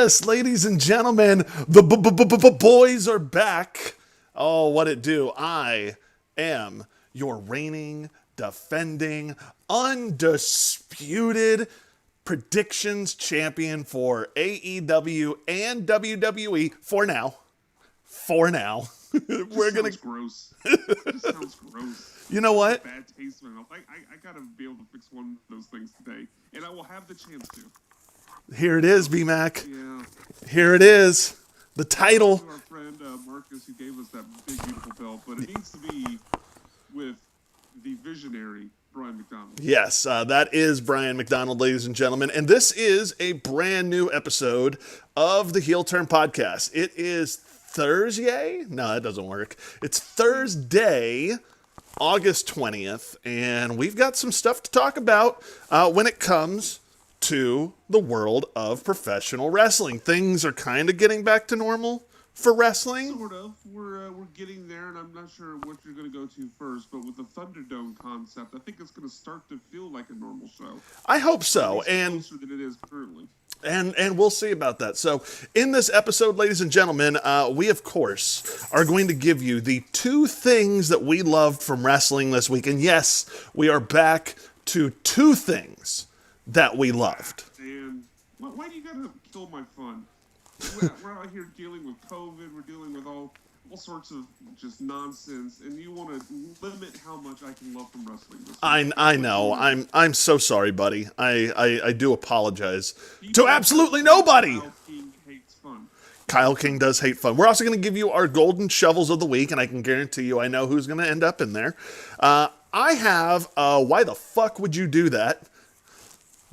Yes, ladies and gentlemen, the boys are back. Oh, what it do? I am your reigning, defending, undisputed predictions champion for AEW and WWE for now. For now. We're gonna. Sounds gross. It just sounds gross. You know what? Bad taste in my mouth. I gotta be able to fix one of those things today, and I will have the chance to. Here it is, BMAC. Yeah. Here it is. The title. To our friend Marcus, who gave us that big beautiful belt, but it needs to be with the visionary Brian McDonald. Yes, that is Brian McDonald, ladies and gentlemen. And this is a brand new episode of the Heel Turn Podcast. It is Thursday? No, that doesn't work. It's Thursday, August 20th, and we've got some stuff to talk about when it comes to the world of professional wrestling. Things are kind of getting back to normal for wrestling. Sort of. We're getting there, and I'm not sure what you're going to go to first, but with the Thunderdome concept, I think it's going to start to feel like a normal show. I hope so, and closer than it is currently. And we'll see about that. So in this episode, ladies and gentlemen, we, of course, are going to give you the two things that we loved from wrestling this week. And yes, we are back to two things that we loved. And why do you got to kill my fun? We're out here dealing with COVID. We're dealing with all sorts of just nonsense. And you want to limit how much I can love from wrestling this week. I know. I'm so sorry, buddy. I do apologize to absolutely nobody. Kyle King hates fun. Kyle King does hate fun. We're also going to give you our golden shovels of the week, and I can guarantee you I know who's going to end up in there. I have Why the Fuck Would You Do That?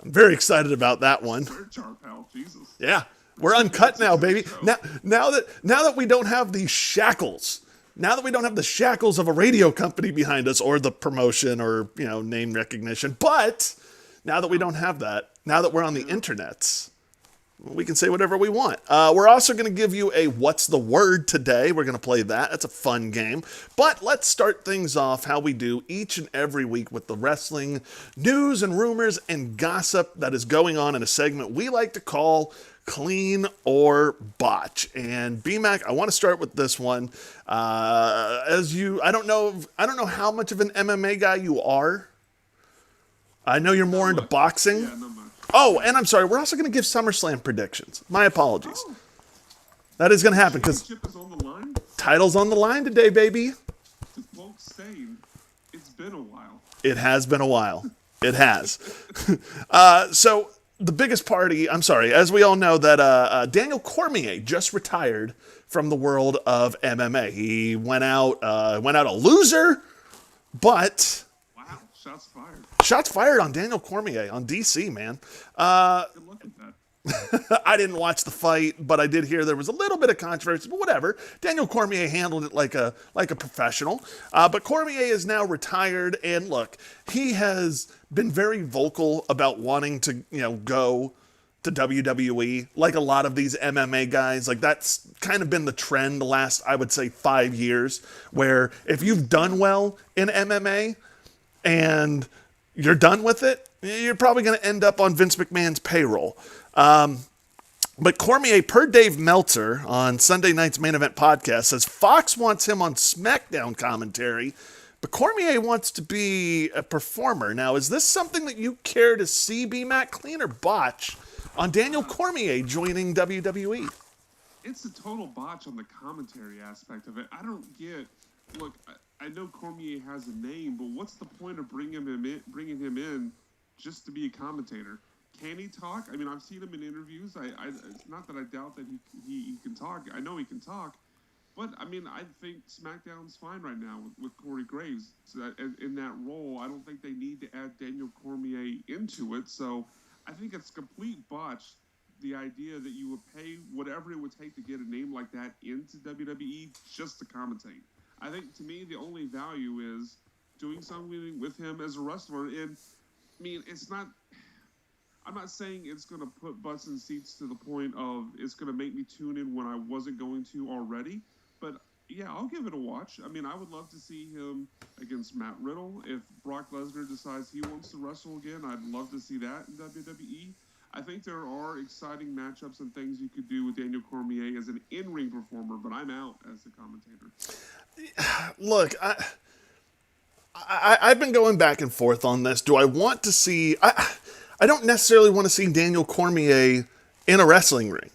I'm very excited about that one. Pal, Jesus. Yeah. We're uncut now, baby. Now that we don't have these shackles, now that we don't have the shackles of a radio company behind us or the promotion or, name recognition, but now that we don't have that, now that we're on the internets, we can say whatever we want. We're also going to give you a What's the Word today. We're going to play that. That's a fun game. But let's start things off how we do each and every week with the wrestling news and rumors and gossip that is going on in a segment we like to call Clean or Botch. And BMAC, I want to start with this one. I don't know how much of an MMA guy you are. I know you're more into boxing. Yeah, not much. Oh, and I'm sorry, we're also going to give SummerSlam predictions. My apologies. Oh. That is going to happen because Championship is on the line. title's on the line today, baby. To folks saying, it's been a while. It has been a while. It has. So the biggest party, as we all know, that Daniel Cormier just retired from the world of MMA. He went out a loser, but Wow, shots fired. shots fired on Daniel Cormier on DC, man. Good luck at that. I didn't watch the fight, but I did hear there was a little bit of controversy, but whatever. Daniel Cormier handled it like a professional. But Cormier is now retired, and look, he has been very vocal about wanting to, go to WWE, like a lot of these MMA guys. Like, that's kind of been the trend the last, I would say, 5 years, where if you've done well in MMA and you're done with it, you're probably going to end up on Vince McMahon's payroll. But Cormier, per Dave Meltzer on Sunday night's Main Event podcast, says Fox wants him on SmackDown commentary, but Cormier wants to be a performer. Now, is this something that you care to see, BMAC, Clean or Botch, on Daniel Cormier joining WWE? It's a total botch on the commentary aspect of it. I don't get. Look, I know Cormier has a name, but what's the point of bringing him in just to be a commentator? Can he talk? I mean, I've seen him in interviews. It's not that I doubt that he can talk. I know he can talk. But, I mean, I think SmackDown's fine right now with Corey Graves. So in that role, I don't think they need to add Daniel Cormier into it. So I think it's complete botch, the idea that you would pay whatever it would take to get a name like that into WWE just to commentate. I think, to me, the only value is doing something with him as a wrestler. And, I mean, I'm not saying it's going to put butts in seats to the point of it's going to make me tune in when I wasn't going to already. But, yeah, I'll give it a watch. I mean, I would love to see him against Matt Riddle. If Brock Lesnar decides he wants to wrestle again, I'd love to see that in WWE. I think there are exciting matchups and things you could do with Daniel Cormier as an in-ring performer, but I'm out as a commentator. Look, I've been going back and forth on this. Do I want to see... I don't necessarily want to see Daniel Cormier in a wrestling ring.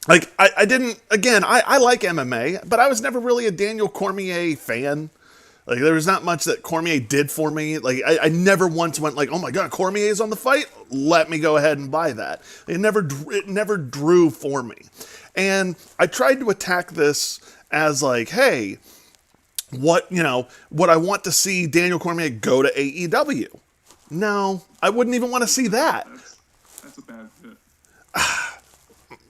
Like, I didn't... Again, I like MMA, but I was never really a Daniel Cormier fan. Like, there was not much that Cormier did for me. Like, I never once went like, oh my God, Cormier's on the fight? Let me go ahead and buy that. It never drew for me. And I tried to attack this as like, hey, what I want to see Daniel Cormier go to AEW. No, I wouldn't even want to see that. That's a bad fit.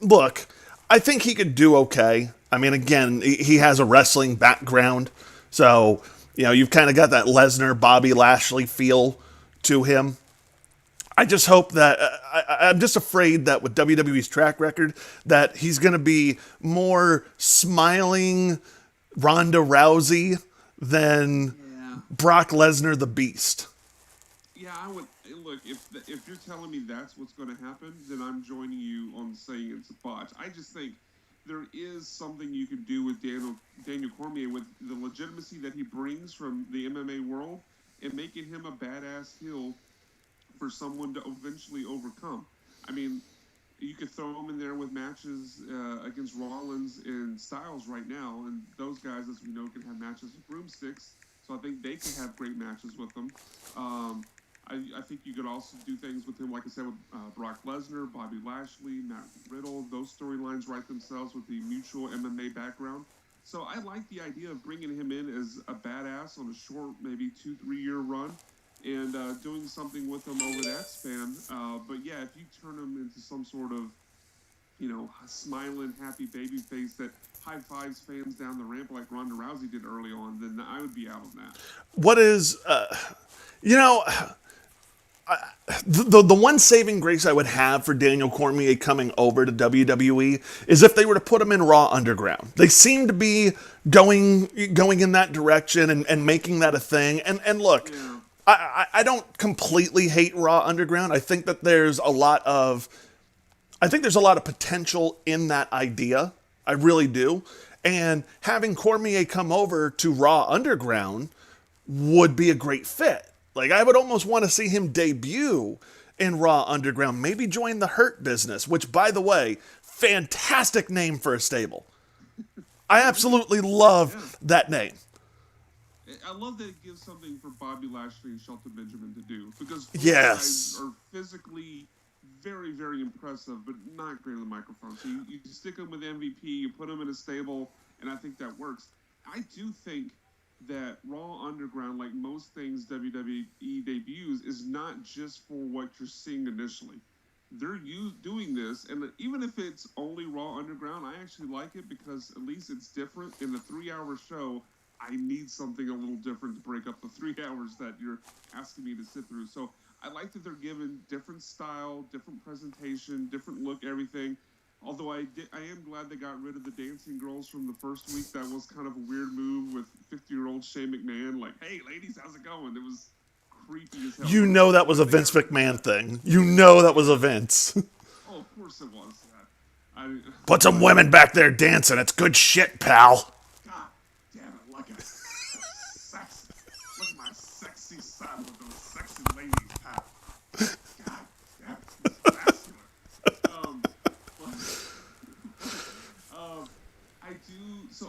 Look, I think he could do okay. I mean, again, he has a wrestling background, so... you've kind of got that Lesnar, Bobby Lashley feel to him. I just hope that... I'm just afraid that with WWE's track record, that he's going to be more smiling Ronda Rousey than Brock Lesnar the Beast. Yeah, I would... Look, if you're telling me that's what's going to happen, then I'm joining you on saying it's a botch. I just think... there is something you can do with Daniel Cormier with the legitimacy that he brings from the MMA world and making him a badass heel for someone to eventually overcome. I mean, you could throw him in there with matches against Rollins and Styles right now, and those guys, as we know, can have matches with broomsticks, so I think they could have great matches with them. I think you could also do things with him, like I said, with Brock Lesnar, Bobby Lashley, Matt Riddle. Those storylines write themselves with the mutual MMA background. So I like the idea of bringing him in as a badass on a short, maybe 2-3 year run, and doing something with him over that span. But yeah, if you turn him into some sort of, smiling, happy baby face that high fives fans down the ramp like Ronda Rousey did early on, then I would be out on that. What is, the one saving grace I would have for Daniel Cormier coming over to WWE is if they were to put him in Raw Underground. They seem to be going in that direction and making that a thing. And look, I don't completely hate Raw Underground. I think that there's a lot of potential in that idea. I really do. And having Cormier come over to Raw Underground would be a great fit. Like, I would almost want to see him debut in Raw Underground, maybe join the Hurt Business, which, by the way, fantastic name for a stable. I absolutely love that name. I love that it gives something for Bobby Lashley and Shelton Benjamin to do, because those guys are physically very, very impressive, but not great on the microphone. So you stick them with MVP, you put them in a stable, and I think that works. I do think that Raw Underground, like most things WWE debuts, is not just for what you're seeing initially. They're doing this, and even if it's only Raw Underground, I actually like it because at least it's different. In the 3-hour show, I need something a little different to break up the 3 hours that you're asking me to sit through. So I like that they're given different style, different presentation, different look, everything. Although I am glad they got rid of the dancing girls from the first week. That was kind of a weird move with 50-year-old Shane McMahon. Like, hey, ladies, how's it going? It was creepy as hell. That was a Vince McMahon thing. That was a Vince. Oh, of course it was. Put some women back there dancing. It's good shit, pal. God damn it. Look at my sexy son with those sexy ladies, pal. God damn it. It's vascular.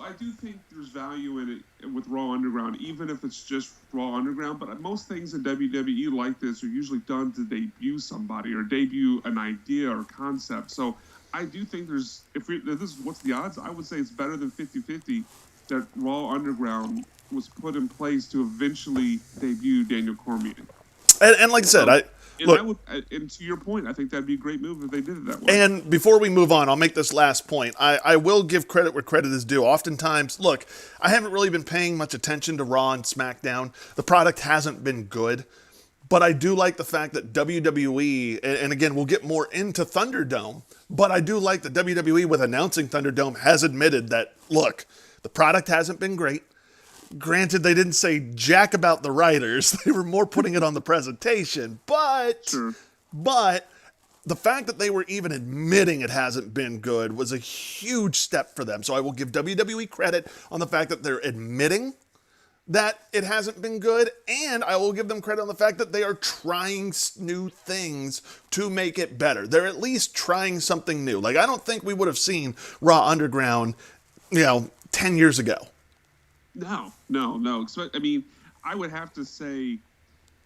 I do think there's value in it with Raw Underground, even if it's just Raw Underground. But most things in WWE like this are usually done to debut somebody or debut an idea or concept. So I do think there's, if this is what's the odds, I would say it's better than 50-50 that Raw Underground was put in place to eventually debut Daniel Cormier. And like I said, and to your point, I think that'd be a great move if they did it that way. And before we move on, I'll make this last point. I will give credit where credit is due. Oftentimes, look, I haven't really been paying much attention to Raw and SmackDown. The product hasn't been good. But I do like the fact that WWE, and again, we'll get more into Thunderdome, but I do like that WWE, with announcing Thunderdome, has admitted that, look, the product hasn't been great. Granted, they didn't say jack about the writers. They were more putting it on the presentation. But the fact that they were even admitting it hasn't been good was a huge step for them. So I will give WWE credit on the fact that they're admitting that it hasn't been good, and I will give them credit on the fact that they are trying new things to make it better. They're at least trying something new. Like, I don't think we would have seen Raw Underground, 10 years ago. No. I mean, I would have to say,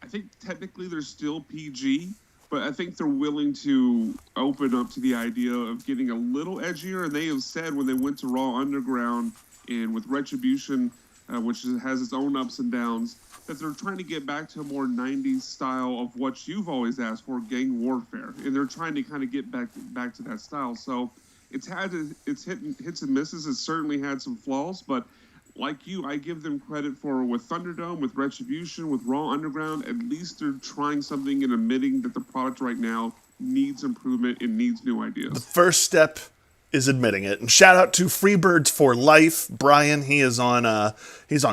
I think technically they're still PG, but I think they're willing to open up to the idea of getting a little edgier. And they have said when they went to Raw Underground and with Retribution, which has its own ups and downs, that they're trying to get back to a more 90s style of what you've always asked for, gang warfare. And they're trying to kind of get back to that style. So it's hits and misses. It's certainly had some flaws, but like you, I give them credit for with Thunderdome, with Retribution, with Raw Underground. At least they're trying something and admitting that the product right now needs improvement and needs new ideas. The first step is admitting it. And shout out to Freebirds for Life. Brian, he's on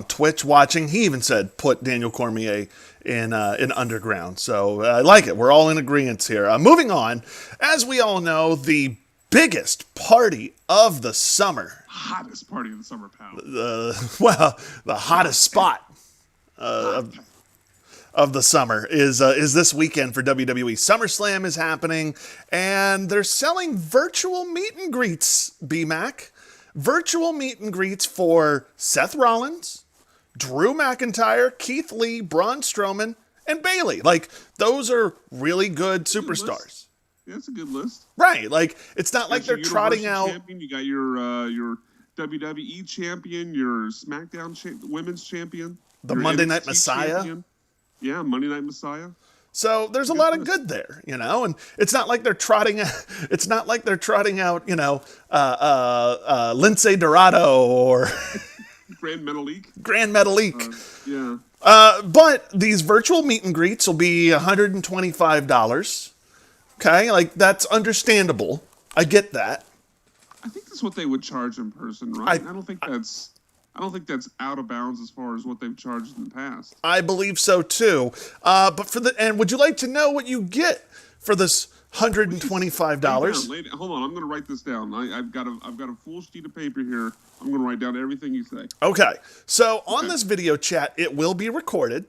Twitch watching. He even said put Daniel Cormier in Underground. So I like it. We're all in agreement here. Moving on, as we all know, the biggest party of the summer. Hottest party of the summer, pal. The hottest spot of the summer is this weekend for WWE. SummerSlam is happening, and they're selling virtual meet and greets, B-Mac. Virtual meet and greets for Seth Rollins, Drew McIntyre, Keith Lee, Braun Strowman, and Bayley. Like, those are really good superstars. Yeah, that's a good list. Right. Like, it's not like they're trotting out. Champion. You got your WWE champion, your SmackDown women's champion, the Monday Night Messiah. Champion. Yeah, Monday Night Messiah. So there's a lot of good there, and it's not like they're trotting. It's not like they're trotting out, Lindsay Dorado or Grand Metalik. Yeah. But these virtual meet and greets will be $125. Okay, like that's understandable. I get that. I think that's what they would charge in person, right? I don't think that's out of bounds as far as what they've charged in the past. I believe so too. But would you like to know what you get for this $125? Hold on, I'm going to write this down. I've got a full sheet of paper here. I'm going to write down everything you say. Okay. So on this video chat, it will be recorded,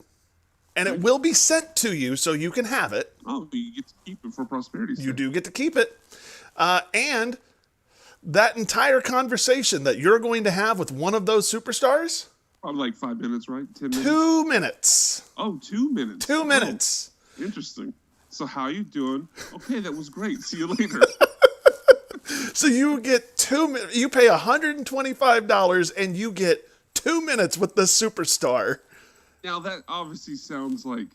and it will be sent to you so you can have it. Oh, you get to keep it for prosperity's sake. You do get to keep it. And that entire conversation that you're going to have with one of those superstars? Probably like 5 minutes, right? 10 minutes? 2 minutes. Oh, 2 minutes. 2 minutes. Oh, interesting. So how you doing? Okay, that was great. See you later. So you get 2 minutes. You pay $125 and you get 2 minutes with this superstar. Now that obviously sounds like,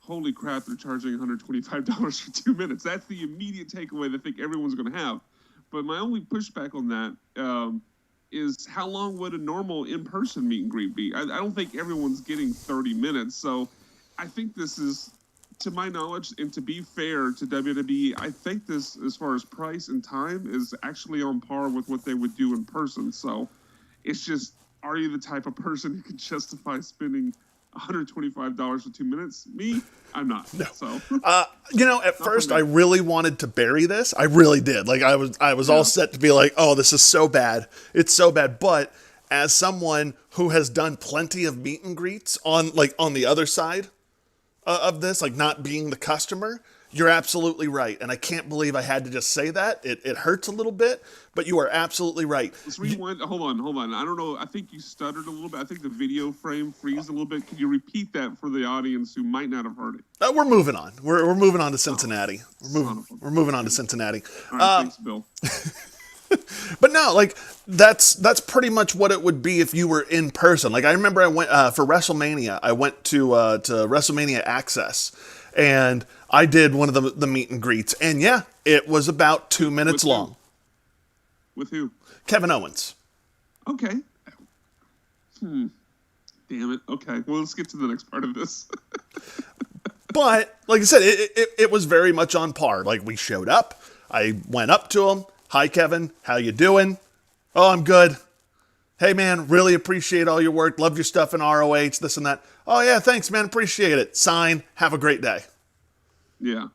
holy crap, they're charging $125 for 2 minutes. That's the immediate takeaway that I think everyone's going to have. But my only pushback on that is how long would a normal in-person meet and greet be? I don't think everyone's getting 30 minutes. So I think this is, to my knowledge, and to be fair to WWE, I think this, as far as price and time, is actually on par with what they would do in person. So it's just, are you the type of person who can justify spending $125 for 2 minutes? Me, I'm not. No. So, at first I really wanted to bury this. I really did. Like I was all set to be like, oh, this is so bad. It's so bad. But as someone who has done plenty of meet and greets on the other side of this, like not being the customer, you're absolutely right. And I can't believe I had to just say that. It hurts a little bit, but you are absolutely right. Let's rewind. Hold on. I don't know. I think you stuttered a little bit. I think the video frame froze a little bit. Can you repeat that for the audience who might not have heard it? We're moving on. We're moving on to Cincinnati. We're moving on to Cincinnati. All right, thanks, Bill. But no, like that's pretty much what it would be if you were in person. Like I remember I went for WrestleMania. I went to WrestleMania Access, and I did one of the meet and greets, and yeah, it was about 2 minutes long. With who? Kevin Owens. Okay. Damn it. Okay. Well, let's get to the next part of this. But like I said, it was very much on par. Like we showed up, I went up to him. Hi, Kevin. How you doing? Oh, I'm good. Hey, man, really appreciate all your work. Love your stuff in ROH, this and that. Oh, yeah, thanks, man. Appreciate it. Sign. Have a great day. Yeah.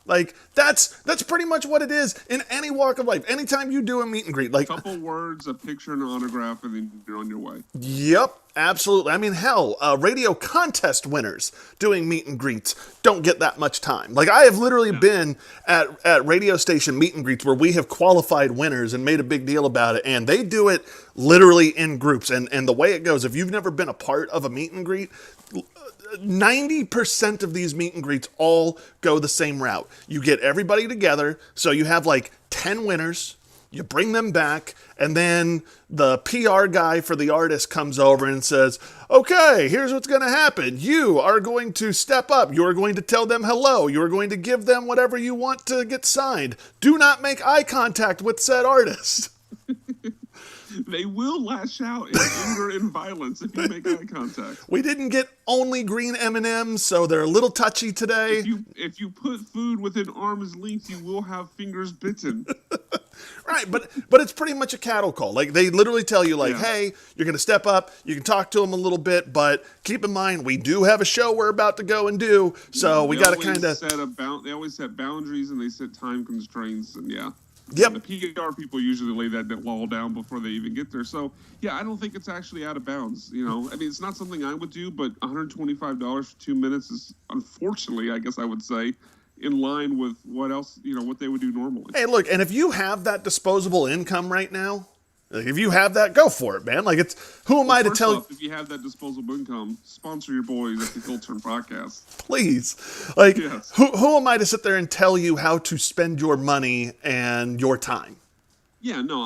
Like, that's pretty much what it is in any walk of life. Anytime you do a meet and greet, like, Couple words, a picture, and an autograph, and then you're on your way. yep, absolutely. I mean, hell, radio contest winners doing meet and greets don't get that much time. Like, I have literally been at radio station meet and greets where we have qualified winners and made a big deal about it, and they do it literally in groups. And the way it goes, if you've never been a part of a meet and greet, 90% of these meet and greets all go the same route. You get everybody together, so you have like 10 winners, you bring them back, and then the PR guy for the artist comes over and says, okay, here's what's going to happen. You are going to step up. You are going to tell them hello. You are going to give them whatever you want to get signed. Do not make eye contact with said artist. They will lash out in anger and violence if you make eye contact. We didn't get only green M&Ms, so they're a little touchy today. If you put food within arm's length, you will have fingers bitten. Right, but it's pretty much a cattle call. Like, they literally tell you, like, hey, you're going to step up, you can talk to them a little bit, but keep in mind, we do have a show we're about to go and do, so we got to kind of... They always set boundaries, and they set time constraints, and Yep. The PR people usually lay that wall down before they even get there. So, I don't think it's actually out of bounds. I mean, it's not something I would do, but $125 for 2 minutes is, unfortunately, I guess I would say, in line with what else, what they would do normally. Hey, look, and if you have that disposable income right now, like, if you have that, go for it, man. Like, who am I to tell you? If you have that disposable income, sponsor your boys at the Hill Turn Podcast. Please. Like, Yes. who am I to sit there and tell you how to spend your money and your time? Yeah, no,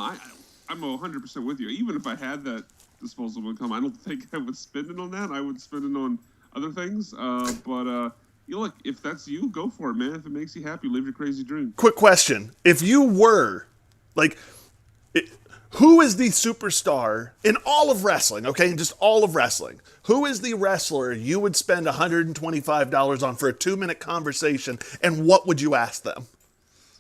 I'm 100% with you. Even if I had that disposable income, I don't think I would spend it on that. I would spend it on other things. But look, if that's you, go for it, man. If it makes you happy, live your crazy dream. Quick question. If you were, like... who is the superstar in all of wrestling, okay? Just all of wrestling. Who is the wrestler you would spend $125 on for a 2-minute conversation, and what would you ask them?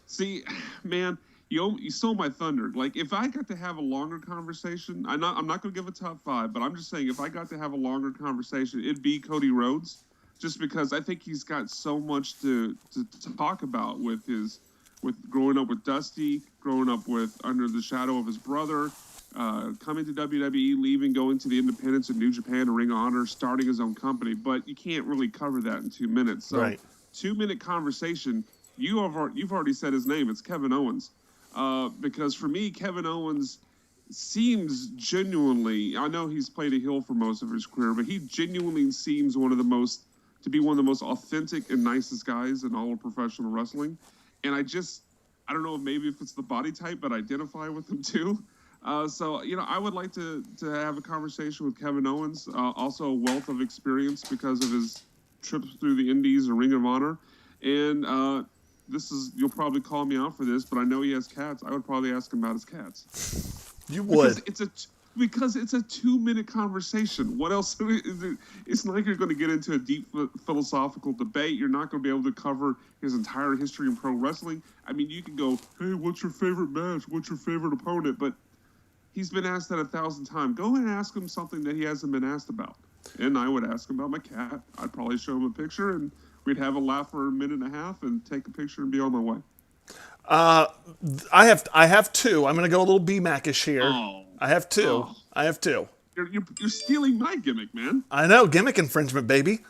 See, man, you stole my thunder. Like, if I got to have a longer conversation, I'm not going to give a top 5, but I'm just saying if I got to have a longer conversation, it'd be Cody Rhodes, just because I think he's got so much to talk about with growing up with Dusty, growing up with under the shadow of his brother, coming to WWE, leaving, going to the Independents in New Japan and Ring of Honor, starting his own company. But you can't really cover that in 2 minutes. So, right. 2-minute conversation. You've already said his name. It's Kevin Owens. Because for me, Kevin Owens seems genuinely. I know he's played a heel for most of his career, but he genuinely seems one of the most authentic and nicest guys in all of professional wrestling. And I don't know if it's the body type, but identify with him too. So, I would like to have a conversation with Kevin Owens, also a wealth of experience because of his trips through the Indies and Ring of Honor. And you'll probably call me out for this, but I know he has cats. I would probably ask him about his cats. You would. Because it's a 2-minute conversation. What else? It's not like you're going to get into a deep philosophical debate. You're not going to be able to cover his entire history in pro wrestling. I mean, you can go, hey, what's your favorite match? What's your favorite opponent? But he's been asked that 1,000 times. Go and ask him something that he hasn't been asked about. And I would ask him about my cat. I'd probably show him a picture, and we'd have a laugh for a minute and a half and take a picture and be on my way. I have 2. I'm going to go a little B-Mac-ish here. Oh. I have 2. Oh. I have 2. You're stealing my gimmick, man. I know, gimmick infringement, baby.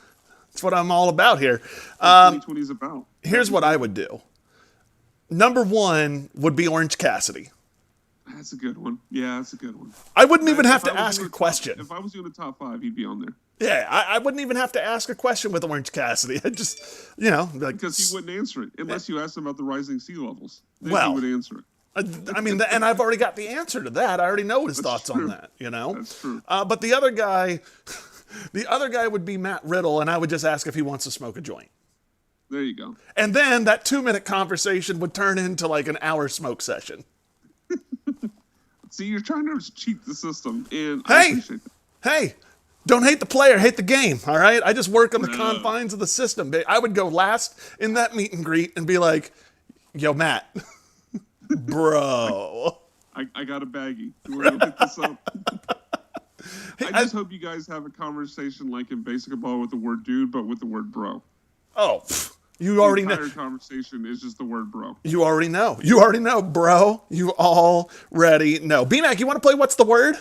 That's what I'm all about here. 2020 is about. Here's what I would do. Number 1 would be Orange Cassidy. That's a good one. Yeah, that's a good one. I wouldn't even have to ask a question. If I was doing the top 5, he'd be on there. Yeah, I wouldn't even have to ask a question with Orange Cassidy. I just, like... Because he wouldn't answer it, unless you asked him about the rising sea levels. Then Well, he would answer it. I mean, and I've already got the answer to that. I already know his thoughts on that, That's true. But the other guy would be Matt Riddle, and I would just ask if he wants to smoke a joint. There you go. And then that 2-minute conversation would turn into like an hour smoke session. See, you're trying to cheat the system, and I appreciate that. Hey, don't hate the player, hate the game, all right? I just work on the confines of the system. I would go last in that meet and greet and be like, yo, Matt, bro. I got a baggie. We're going to pick this up. I just hope you guys have a conversation like in basketball with the word dude, but with the word bro. Oh, You already entire know. conversation is just the word bro. You already know. You already know, bro. You already know. B-Mac, you want to play What's the Word?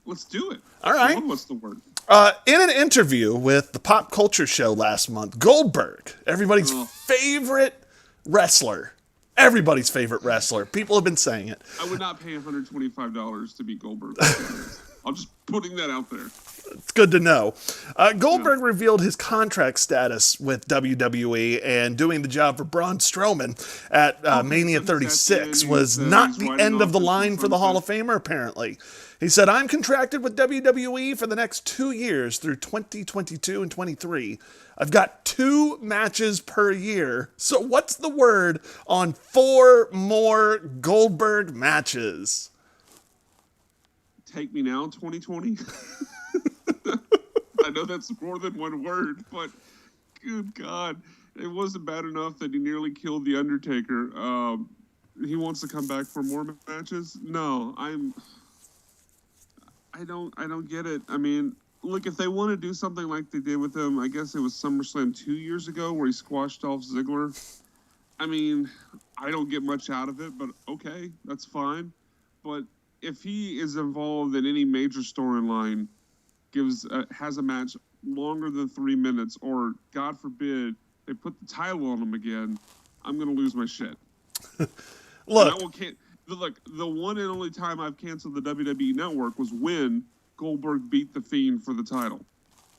Let's do it. All right. What's the word? In an interview with the Pop Culture Show last month, Goldberg, everybody's favorite wrestler, everybody's favorite wrestler. People have been saying it. I would not pay $125 to be Goldberg. I'm just putting that out there. It's good to know. Goldberg revealed his contract status with WWE, and doing the job for Braun Strowman at Mania 36 was not the end of the line for the Hall of Famer, apparently. He said, I'm contracted with WWE for the next 2 years through 2022 and 23. I've got 2 matches per year. So what's the word on 4 more Goldberg matches? Take Me Now 2020. I know that's more than one word, but good God. It wasn't bad enough that he nearly killed The Undertaker. He wants to come back for more matches? No, I don't get it. I mean, look, if they want to do something like they did with him, I guess it was SummerSlam 2 years ago where he squashed Dolph Ziggler. I mean, I don't get much out of it, but okay, that's fine. But if he is involved in any major storyline, has a match longer than 3 minutes, or God forbid they put the title on him again, I'm gonna lose my shit. Look, the one and only time I've canceled the WWE Network was when Goldberg beat The Fiend for the title.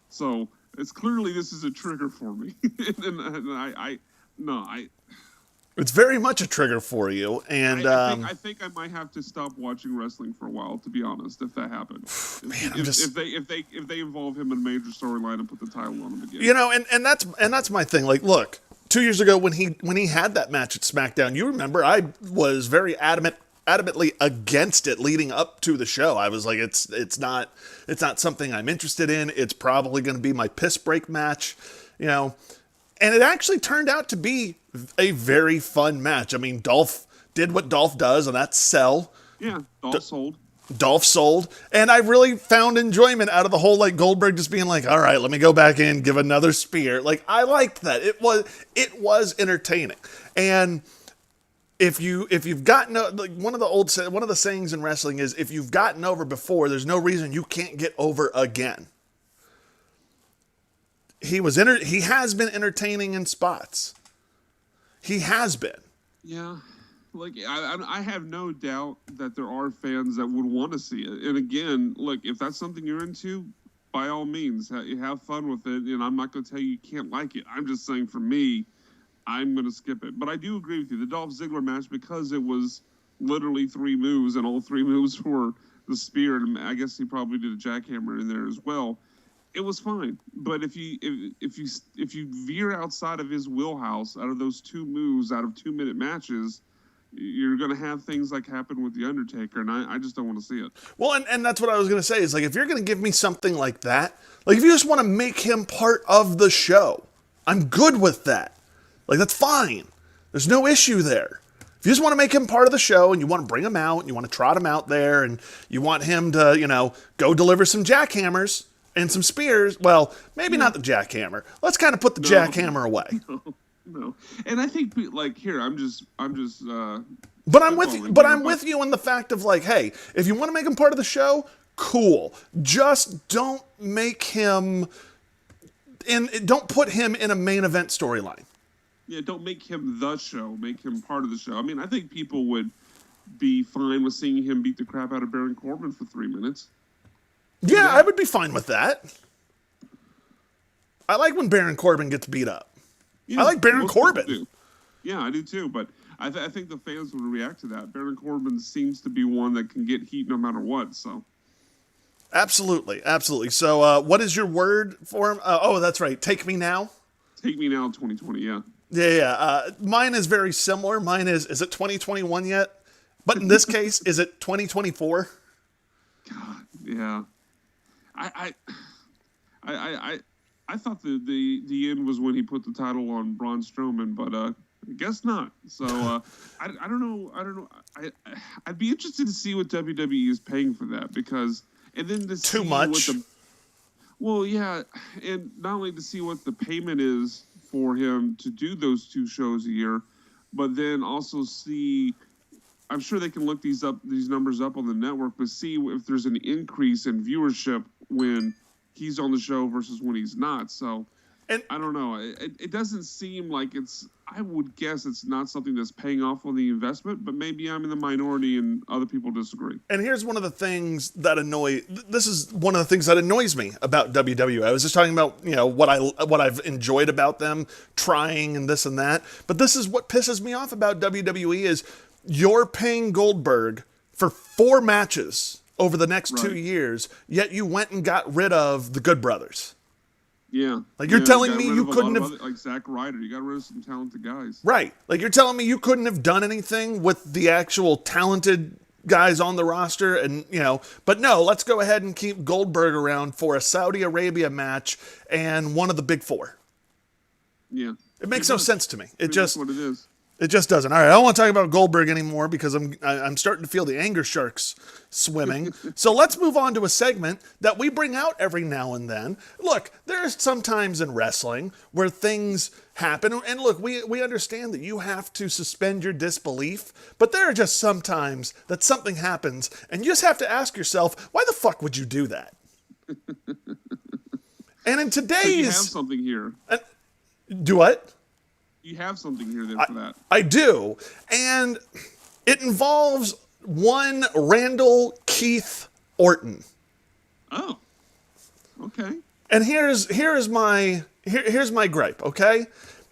So it's clearly this is a trigger for me, it's very much a trigger for you, and I think I might have to stop watching wrestling for a while, to be honest, if that happens. Man, if they involve him in a major storyline and put the title on him again. You know, and that's my thing. Like, look, 2 years ago when he had that match at SmackDown, you remember I was very adamantly against it leading up to the show. I was like, it's not something I'm interested in. It's probably going to be my piss break match, you know. And it actually turned out to be a very fun match. I mean, Dolph did what Dolph does, and that's sell. Yeah, Dolph sold. Dolph sold. And I really found enjoyment out of the whole, like, Goldberg just being like, all right, let me go back in, give another spear. Like, I liked that. It was entertaining. And if you've gotten, like, one of the sayings in wrestling is, if you've gotten over before, there's no reason you can't get over again. He has been entertaining in spots. He has been. Yeah. Like, I have no doubt that there are fans that would want to see it. And again, look, if that's something you're into, by all means, have fun with it. And I'm not going to tell you you can't like it. I'm just saying, for me, I'm going to skip it. But I do agree with you. The Dolph Ziggler match, because it was literally 3 moves, and all 3 moves were the spear, and I guess he probably did a jackhammer in there as well. It was fine, but if you veer outside of his wheelhouse, out of those 2 moves, out of 2-minute matches, you're going to have things like happen with The Undertaker, and I just don't want to see it. Well, and that's what I was going to say, is like, if you're going to give me something like that, like, if you just want to make him part of the show, I'm good with that. Like, that's fine. There's no issue there. If you just want to make him part of the show, and you want to bring him out, and you want to trot him out there, and you want him to, you know, go deliver some jackhammers and some spears, well, maybe not the jackhammer. Let's kind of put the jackhammer away. No. And I think, like, here, I'm just. But I'm with you on the fact of, like, hey, if you want to make him part of the show, cool. Just don't make him don't put him in a main event storyline. Yeah, don't make him the show. Make him part of the show. I mean, I think people would be fine with seeing him beat the crap out of Baron Corbin for 3 minutes. Yeah, I would be fine with that. I like when Baron Corbin gets beat up. Yeah, I like Baron Corbin. Yeah, I do too, but I think the fans would react to that. Baron Corbin seems to be one that can get heat no matter what, so. Absolutely. So what is your word for him? Oh, that's right. Take Me Now? Take Me Now 2020, yeah. Yeah. Mine is very similar. Mine is it 2021 yet? But in this case, is it 2024? God, yeah. I thought the end was when he put the title on Braun Strowman, but I guess not. So I don't know. I'd be interested to see what WWE is paying for that, because and then to see too much. Well, yeah, and not only to see what the payment is for him to do those 2 shows a year, but then also see. I'm sure they can look these numbers up on the network, but see if there's an increase in viewership when he's on the show versus when he's not. So, and I don't know. It doesn't seem like it's. I would guess it's not something that's paying off on the investment, but maybe I'm in the minority and other people disagree. And here's one of the things that this is one of the things that annoys me about WWE. I was just talking about, what I've enjoyed about them trying and this and that. But this is what pisses me off about WWE is you're paying Goldberg for 4 matches over the next 2 years, yet you went and got rid of the Good Brothers. Yeah. Like you're telling me you couldn't have... like Zack Ryder, you got rid of some talented guys. Right. Like you're telling me you couldn't have done anything with the actual talented guys on the roster and, but no, let's go ahead and keep Goldberg around for a Saudi Arabia match and one of the big 4. Yeah. It makes no sense to me. That's what it is. It just doesn't. All right, I don't want to talk about Goldberg anymore because I'm starting to feel the anger sharks swimming. So let's move on to a segment that we bring out every now and then. Look, there's some times in wrestling where things happen. And look, we understand that you have to suspend your disbelief. But there are just some times that something happens and you just have to ask yourself, why the fuck would you do that? And in today's... So you have something here. Do what? You have something here then for that. I do. And it involves one Randall Keith Orton. Oh. Okay. And here's my gripe, okay?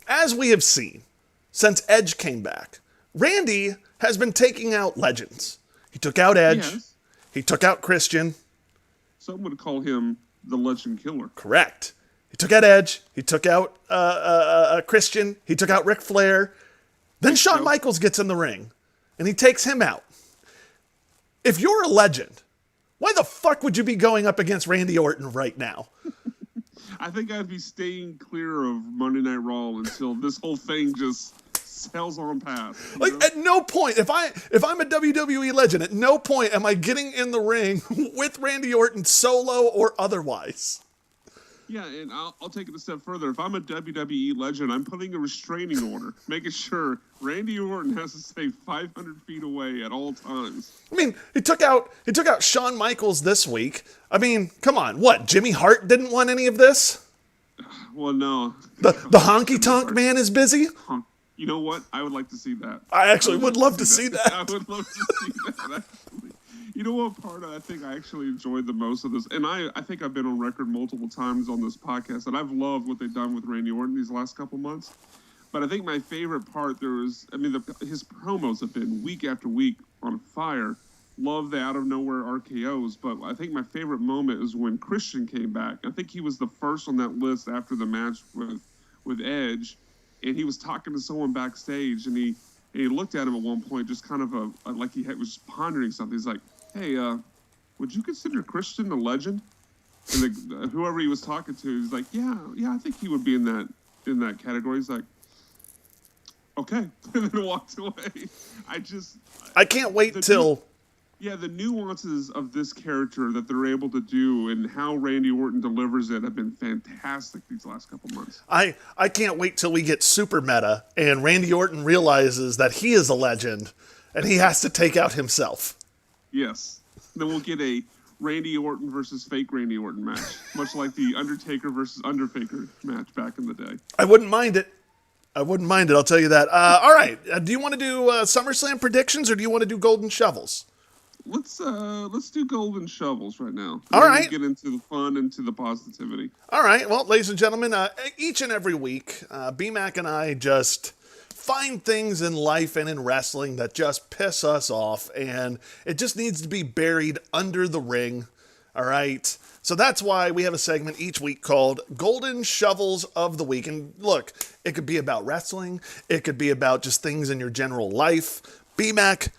As we have seen, since Edge came back, Randy has been taking out legends. He took out Edge. Yes. He took out Christian. Some would call him the Legend Killer. Correct. He took out Edge. He took out Christian. He took out Ric Flair. Then Shawn Michaels gets in the ring, and he takes him out. If you're a legend, why the fuck would you be going up against Randy Orton right now? I think I'd be staying clear of Monday Night Raw until this whole thing just sails on past. At no point, if I'm a WWE legend, at no point am I getting in the ring with Randy Orton solo or otherwise. Yeah, and I'll take it a step further. If I'm a WWE legend, I'm putting a restraining order, making sure Randy Orton has to stay 500 feet away at all times. I mean, he took out Shawn Michaels this week. I mean, come on, what? Jimmy Hart didn't want any of this? Well, no. The honky tonk man is busy? You know what? I would like to see that. I actually would love to see that. I would love to see that, actually. You know what part I think I actually enjoyed the most of this? And I think I've been on record multiple times on this podcast, and I've loved what they've done with Randy Orton these last couple months. But I think my favorite part his promos have been week after week on fire. Love the out-of-nowhere RKOs, but I think my favorite moment is when Christian came back. I think he was the first on that list after the match with Edge, and he was talking to someone backstage, and he looked at him at one point, just kind of like he was pondering something. He's like, "Hey, would you consider Christian a legend?" And whoever he was talking to, he's like, "Yeah, I think he would be in that category." He's like, "Okay," and then walked away. I can't wait till. The nuances of this character that they're able to do and how Randy Orton delivers it have been fantastic these last couple months. I can't wait till we get super meta and Randy Orton realizes that he is a legend and he has to take out himself. Yes. Then we'll get a Randy Orton versus fake Randy Orton match, much like the Undertaker versus Underfaker match back in the day. I wouldn't mind it. I'll tell you that. All right. Do you want to do SummerSlam predictions or do you want to do golden shovels? Let's do golden shovels right now. All right. Get into the fun and to the positivity. All right. Well, ladies and gentlemen, each and every week, B-Mac and I just find things in life and in wrestling that just piss us off, and it just needs to be buried under the ring. All right. So that's why we have a segment each week called Golden Shovels of the Week. And look, it could be about wrestling. It could be about just things in your general life. B-Mac,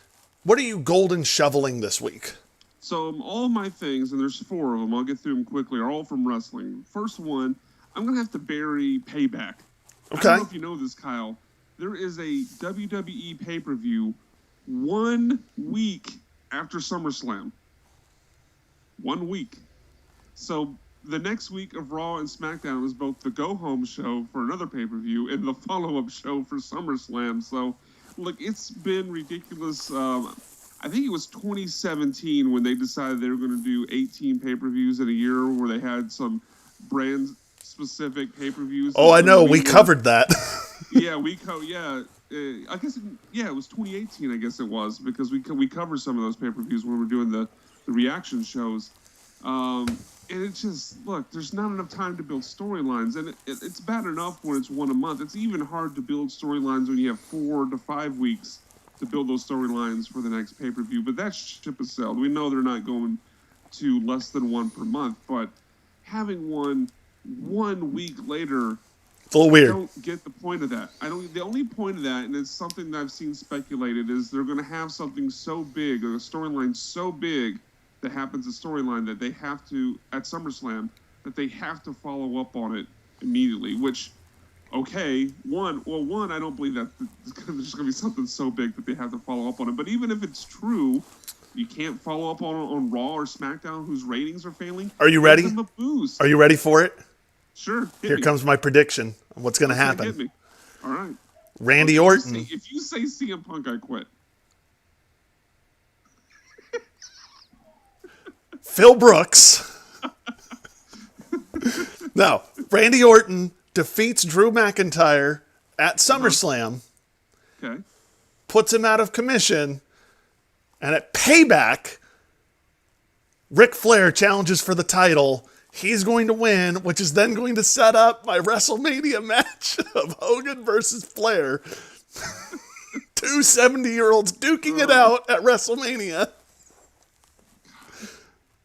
what are you golden shoveling this week? So all of my things, and there's 4 of them, I'll get through them quickly, are all from wrestling. First one, I'm going to have to bury Payback. Okay. I don't know if you know this, Kyle. There is a WWE pay-per-view 1 week after SummerSlam. 1 week. So the next week of Raw and SmackDown was both the go-home show for another pay-per-view and the follow-up show for SummerSlam. So, look, it's been ridiculous. I think it was 2017 when they decided they were going to do 18 pay-per-views in a year, where they had some brand-specific pay-per-views. Oh, I know. We covered that. Yeah, I guess it was 2018. I guess it was, because we covered some of those pay-per-views when we were doing the reaction shows. And it's just, look, there's not enough time to build storylines, and it's bad enough when it's one a month. It's even hard to build storylines when you have 4 to 5 weeks to build those storylines for the next pay-per-view. But that ship has sailed. We know they're not going to less than one per month, but having one week later, it's a little weird. I don't get the point of that. The only point of that, and it's something that I've seen speculated, is they're going to have something so big, or a storyline so big that happens, a storyline that they have to, at SummerSlam, that they have to follow up on it immediately, which, okay, one, I don't believe that there's going to be something so big that they have to follow up on it. But even if it's true, you can't follow up on Raw or SmackDown, whose ratings are failing. Are you ready? Give them a boost. Are you ready for it? Sure. Here comes my prediction on what's going to happen. Hit me. All right. Randy Orton. If you say CM Punk, I quit. Phil Brooks. No, Randy Orton defeats Drew McIntyre at SummerSlam, Okay. puts him out of commission, and at Payback, Ric Flair challenges for the title. He's going to win, which is then going to set up my WrestleMania match of Hogan versus Flair. Two 70-year-olds duking it out at WrestleMania.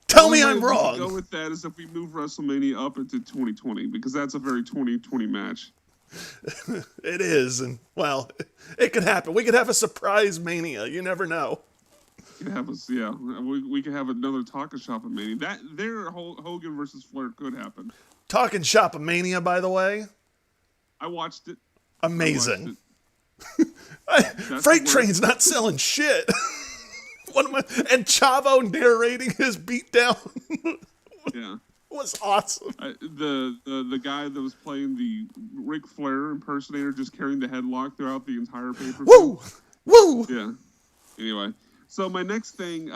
Tell me I'm wrong. Go with that is if we move WrestleMania up into 2020, because that's a very 2020 match. It is, and well, it could happen. We could have a surprise Mania. You never know. We could have another Talking Shop of Mania. Hogan versus Flair could happen. Talking Shop of Mania, by the way. I watched it. Amazing. Freight Train's not selling shit. And Chavo narrating his beatdown. Yeah. Was awesome. The guy that was playing the Ric Flair impersonator just carrying the headlock throughout the entire paper. Woo! Woo! Yeah. Anyway, so my next thing,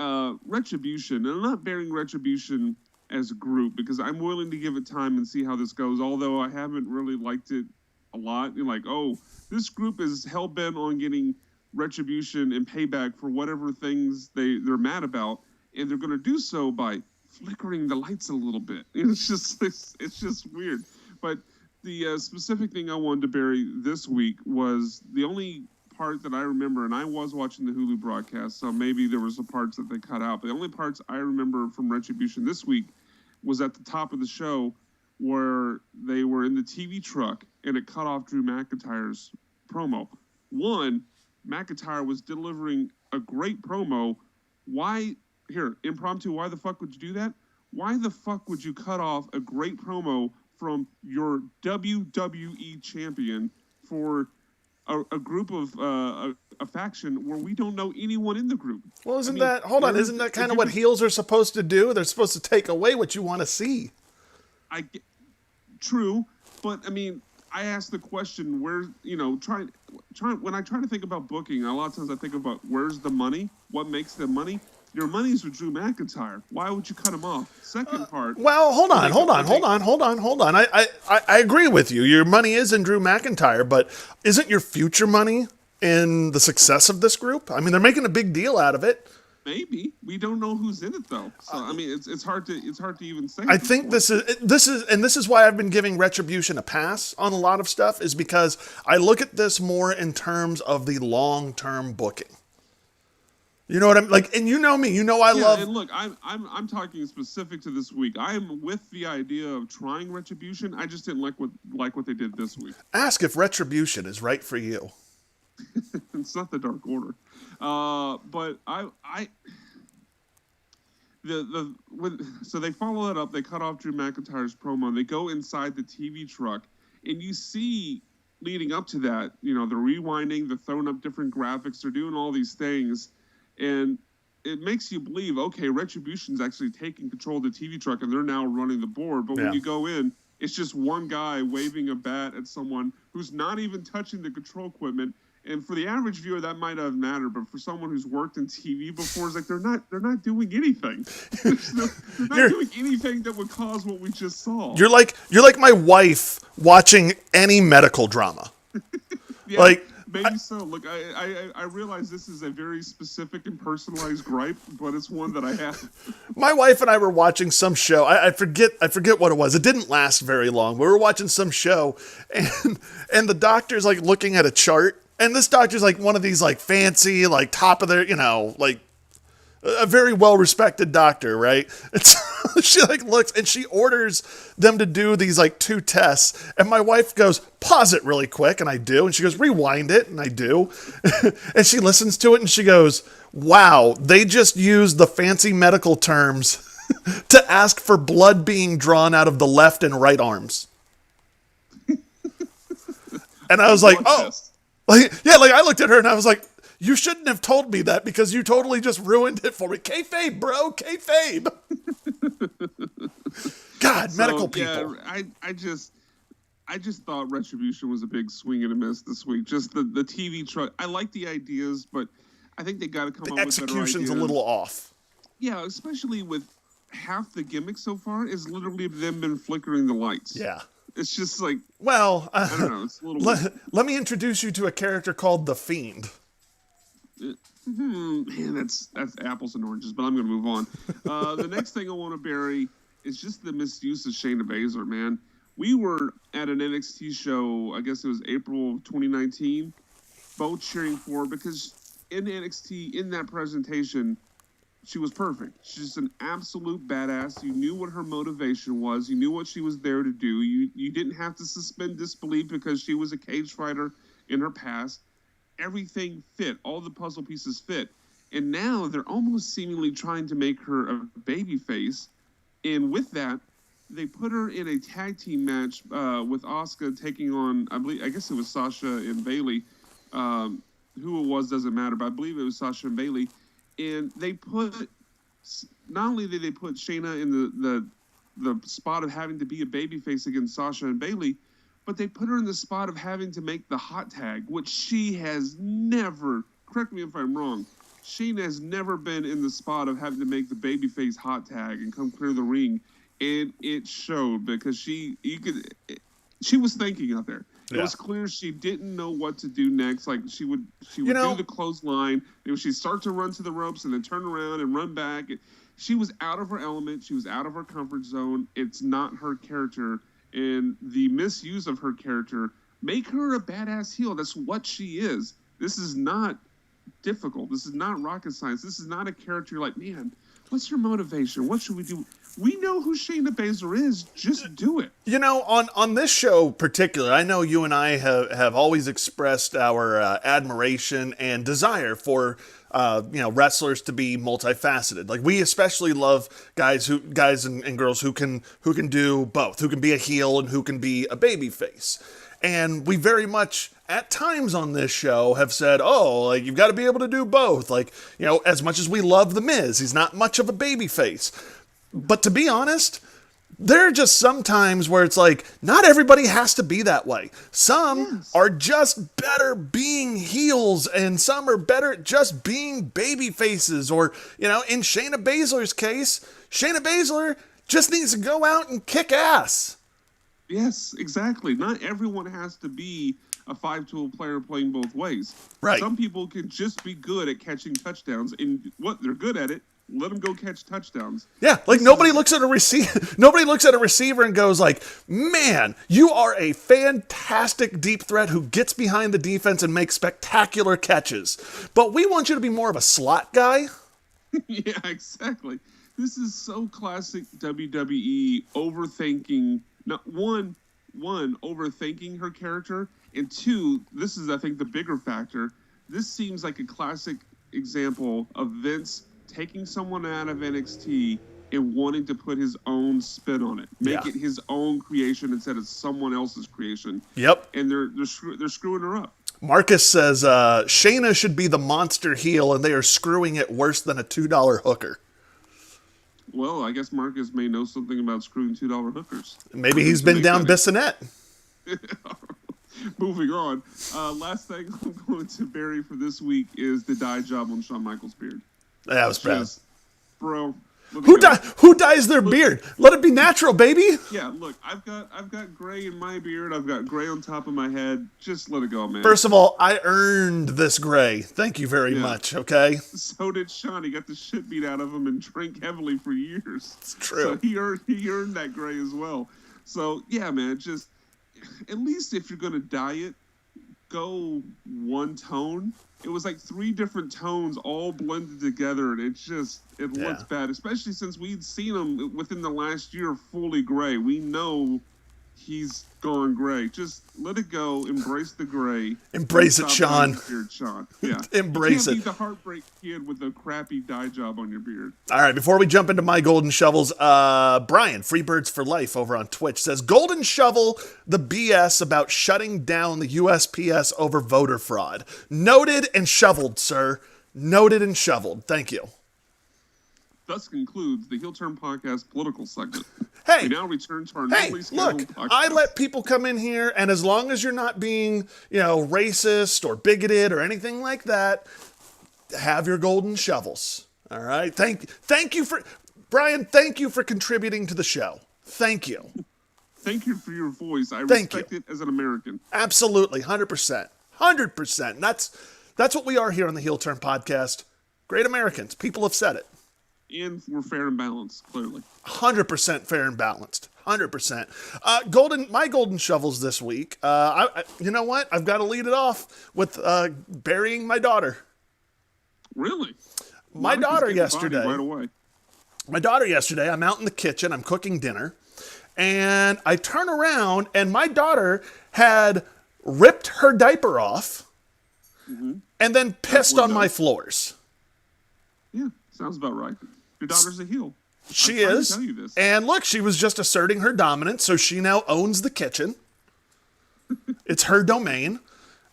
Retribution. And I'm not bearing Retribution as a group because I'm willing to give it time and see how this goes. Although I haven't really liked it a lot. You're like, oh, this group is hell-bent on getting Retribution and Payback for whatever things they're mad about. And they're going to do so by flickering the lights a little bit. It's just weird. But the specific thing I wanted to bury this week was the only part that I remember, and I was watching the Hulu broadcast, so maybe there was some parts that they cut out, but the only parts I remember from Retribution this week was at the top of the show where they were in the TV truck and it cut off Drew McIntyre's promo. One, McIntyre was delivering a great promo. Impromptu, why the fuck would you do that? Why the fuck would you cut off a great promo from your WWE champion for a group of a faction where we don't know anyone in the group? Well, isn't that kind of what heels are supposed to do? They're supposed to take away what you want to see. True, but I mean, I ask the question where, when I try to think about booking, a lot of times I think about where's the money? What makes the money? Your money's with Drew McIntyre. Why would you cut him off? Second part. Well, hold on. I agree with you. Your money is in Drew McIntyre, but isn't your future money in the success of this group? I mean, they're making a big deal out of it. Maybe we don't know who's in it though. So I mean, it's hard to even say. I think this is why I've been giving Retribution a pass on a lot of stuff, is because I look at this more in terms of the long-term booking. You know what I'm like, and you know me. You know I love. And look, I'm talking specific to this week. I'm with the idea of trying Retribution. I just didn't like what they did this week. Ask if Retribution is right for you. It's not the Dark Order, but so they follow that up. They cut off Drew McIntyre's promo. And they go inside the TV truck, and you see leading up to that, they're rewinding, they're throwing up different graphics, they're doing all these things. And it makes you believe, okay, Retribution's actually taking control of the TV truck and they're now running the board. But when you go in, it's just one guy waving a bat at someone who's not even touching the control equipment. And for the average viewer, that might not matter, but for someone who's worked in TV before, it's like they're not doing anything. They're not doing anything that would cause what we just saw. You're like my wife watching any medical drama. Yeah, like maybe so. Look, I realize this is a very specific and personalized gripe, but it's one that I have. My wife and I were watching some show. I forget what it was. It didn't last very long. We were watching some show, and the doctor's like looking at a chart. And this doctor's like one of these like fancy, like top of their, like a very well-respected doctor, right? And so she like looks and she orders them to do these like 2 tests. And my wife goes, pause it really quick. And I do. And she goes, rewind it. And I do. And she listens to it and she goes, wow, they just used the fancy medical terms to ask for blood being drawn out of the left and right arms. And I was like, oh. I looked at her and I was like, you shouldn't have told me that because you totally just ruined it for me. Kayfabe, bro. Kayfabe. God, medical people. Yeah, I just thought Retribution was a big swing and a miss this week. Just the TV truck. I like the ideas, but I think they got to come up with better ideas. The execution's a little off. Yeah, especially with half the gimmick so far is literally them been flickering the lights. Yeah. It's just like, well, I don't know. It's a little let me introduce you to a character called the Fiend. Man, that's apples and oranges, but I'm going to move on. The next thing I want to bury is just the misuse of Shayna Baszler, man. We were at an NXT show, I guess it was April 2019, both cheering for her because in NXT, in that presentation, she was perfect. She's just an absolute badass. You knew what her motivation was. You knew what she was there to do. You didn't have to suspend disbelief because she was a cage fighter in her past. Everything fit. All the puzzle pieces fit. And now they're almost seemingly trying to make her a babyface. And with that, they put her in a tag team match with Asuka taking on, I guess it was Sasha and Bayley. Who it was doesn't matter, but I believe it was Sasha and Bayley. And they put, not only did they put Shayna in the spot of having to be a babyface against Sasha and Bayley, but they put her in the spot of having to make the hot tag, which she has never, correct me if I'm wrong, Shayna has never been in the spot of having to make the babyface hot tag and come clear the ring. And it showed because she was thinking out there. It was clear she didn't know what to do next. Like she would do the clothesline. She'd start to run to the ropes and then turn around and run back. She was out of her element. She was out of her comfort zone. It's not her character. And the misuse of her character make her a badass heel. That's what she is. This is not difficult. This is not rocket science. This is not a character you're like, man, what's your motivation? What should we do? We know who Shayna Baszler is. Just do it. On this show particular, I know you and I have always expressed our admiration and desire for wrestlers to be multifaceted. Like we especially love guys and girls who can do both, who can be a heel and who can be a babyface. And we very much, at times on this show, have said, you've got to be able to do both. As much as we love The Miz, he's not much of a babyface. But to be honest, there are just some times where it's like, not everybody has to be that way. Some are just better being heels, and some are better just being baby faces. Or, in Shayna Baszler's case, Shayna Baszler just needs to go out and kick ass. Yes, exactly. Not everyone has to be a 5-tool player playing both ways. Right. Some people can just be good at catching touchdowns, and they're good at it. Let them go catch touchdowns. Yeah, nobody looks at a receiver and goes like, "Man, you are a fantastic deep threat who gets behind the defense and makes spectacular catches." But we want you to be more of a slot guy. Yeah, exactly. This is so classic WWE overthinking. Not one, overthinking her character, and two, this is I think the bigger factor. This seems like a classic example of Vince taking someone out of NXT and wanting to put his own spin on it, make it his own creation instead of someone else's creation. Yep. And they're screwing her up. Marcus says Shayna should be the monster heel, and they are screwing it worse than a $2 hooker. Well, I guess Marcus may know something about screwing $2 hookers. Maybe he's been down Bissonnet. Moving on. Last thing I'm going to bury for this week is the dye job on Shawn Michaels' beard. That was bad. Bro. Who dyes their beard? Let it be natural, baby. Yeah, look, I've got gray in my beard. I've got gray on top of my head. Just let it go, man. First of all, I earned this gray. Thank you very much, okay? So did Shawn. He got the shit beat out of him and drank heavily for years. It's true. So he earned that gray as well. So, yeah, man, just at least if you're going to dye it, go one tone. It was like 3 different tones all blended together, and it looks bad, especially since we'd seen him within the last year fully gray. We know he's gone gray. Just let it go. Embrace the gray. Embrace it, Shawn. Beard, Shawn. Yeah. Embrace you it. can't be the heartbreak kid with a crappy dye job on your beard. All right, before we jump into my golden shovels, Brian, Freebirds for Life over on Twitch says, golden shovel the BS about shutting down the USPS over voter fraud. Noted and shoveled, sir. Noted and shoveled. Thank you. Thus concludes the Heel Turn Podcast political segment. Hey, we now return to our normally scheduled podcast. I let people come in here, and as long as you're not being, racist or bigoted or anything like that, have your golden shovels. All right. Thank you for Brian. Thank you for contributing to the show. Thank you. Thank you for your voice. I respect it as an American. Absolutely, 100%, 100%. That's what we are here on the Heel Turn Podcast. Great Americans. People have said it. And we're fair and balanced, clearly. 100% fair and balanced. 100%. My golden shovels this week. You know what? I've got to lead it off with burying my daughter. Really? My daughter yesterday. Right away. My daughter yesterday. I'm out in the kitchen. I'm cooking dinner, and I turn around, and my daughter had ripped her diaper off, and then pissed on my floors. Yeah, sounds about right. Your daughter's a heel. She is. Tell you this. And look, she was just asserting her dominance, so she now owns the kitchen. It's her domain.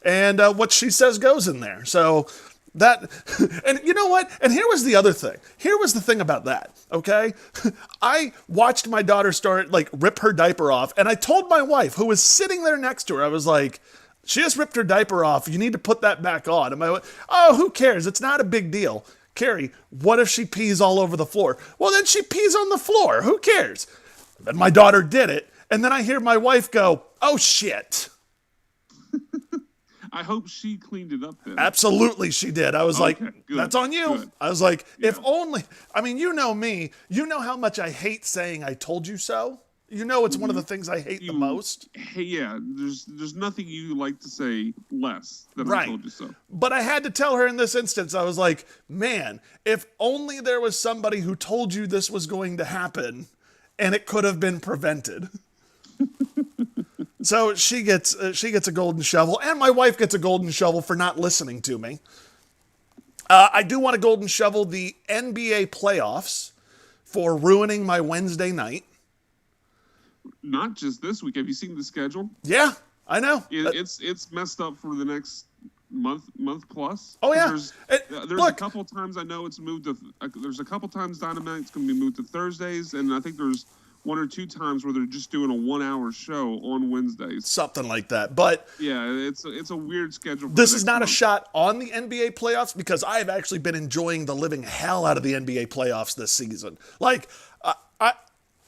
And what she says goes in there. So that, and you know what? And here was the other thing. Here was the thing about that, okay? I watched my daughter rip her diaper off, and I told my wife, who was sitting there next to her, I was like, she just ripped her diaper off. You need to put that back on. And my wife, oh, who cares? It's not a big deal. Carrie, what if she pees all over the floor? Well, then she pees on the floor. Who cares? Then my daughter did it. And then I hear my wife go, oh, shit. I hope she cleaned it up then. Absolutely she did. I was like, good, that's on you. Good. I was like, if only, you know me. You know how much I hate saying I told you so. You know it's one of the things I hate the most. Hey, yeah, there's nothing you like to say less than right. I told you so. But I had to tell her in this instance, I was like, man, if only there was somebody who told you this was going to happen and it could have been prevented. So she gets a golden shovel, and my wife gets a golden shovel for not listening to me. I do want a golden shovel the NBA playoffs for ruining my Wednesday night. Not just this week. Have you seen the schedule? Yeah, I know. It's messed up for the next month plus. Oh yeah. There's a couple times I know it's moved to. There's a couple times Dynamite's going to be moved to Thursdays, and I think there's 1 or 2 times where they're just doing a 1-hour show on Wednesdays. Something like that. But yeah, it's a weird schedule. This is not a shot on the NBA playoffs because I have actually been enjoying the living hell out of the NBA playoffs this season. Like,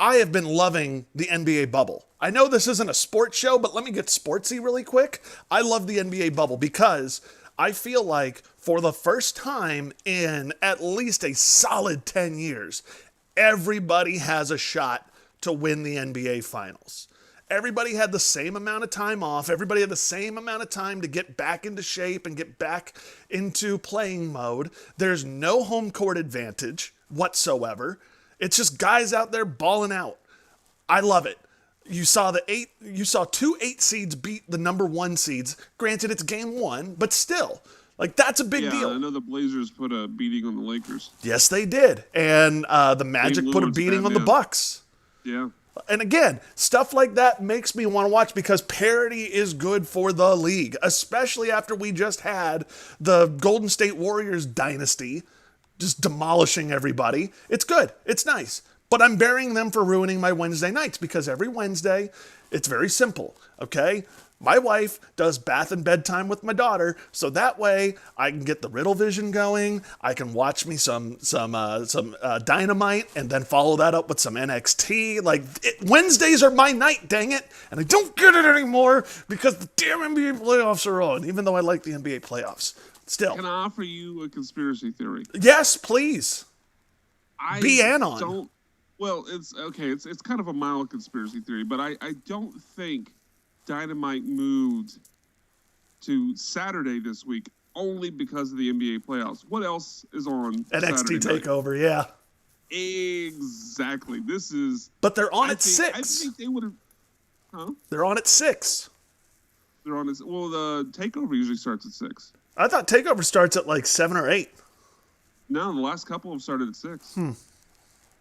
I have been loving the NBA bubble. I know this isn't a sports show, but let me get sportsy really quick. I love the NBA bubble because I feel like for the first time in at least a solid 10 years, everybody has a shot to win the NBA Finals. Everybody had the same amount of time off. Everybody had the same amount of time to get back into shape and get back into playing mode. There's no home court advantage whatsoever. It's just guys out there balling out. I love it. You saw 2 8 seeds beat the number 1 seeds. Granted, it's game 1, but still, like that's a big deal. I know the Blazers put a beating on the Lakers. Yes, they did, and the Magic put a beating on the Bucks. Yeah. And again, stuff like that makes me want to watch because parity is good for the league, especially after we just had the Golden State Warriors dynasty just demolishing everybody. It's good. It's nice. But I'm burying them for ruining my Wednesday nights because every Wednesday, it's very simple, okay? My wife does bath and bedtime with my daughter, so that way I can get the Riddle Vision going. I can watch me some Dynamite, and then follow that up with some NXT. Wednesdays are my night, dang it, and I don't get it anymore because the damn NBA playoffs are on. Even though I like the NBA playoffs, still. Can I offer you a conspiracy theory? Yes, please. Be anon. It's okay. It's kind of a mild conspiracy theory, but I don't think Dynamite moved to Saturday this week only because of the NBA playoffs. What else is on NXT TakeOver, yeah. Exactly. But they're on at 6. I think they would have. Huh? They're on at 6. They're on. Well, the TakeOver usually starts at 6. I thought TakeOver starts at like 7 or 8. No, the last couple have started at 6. Well,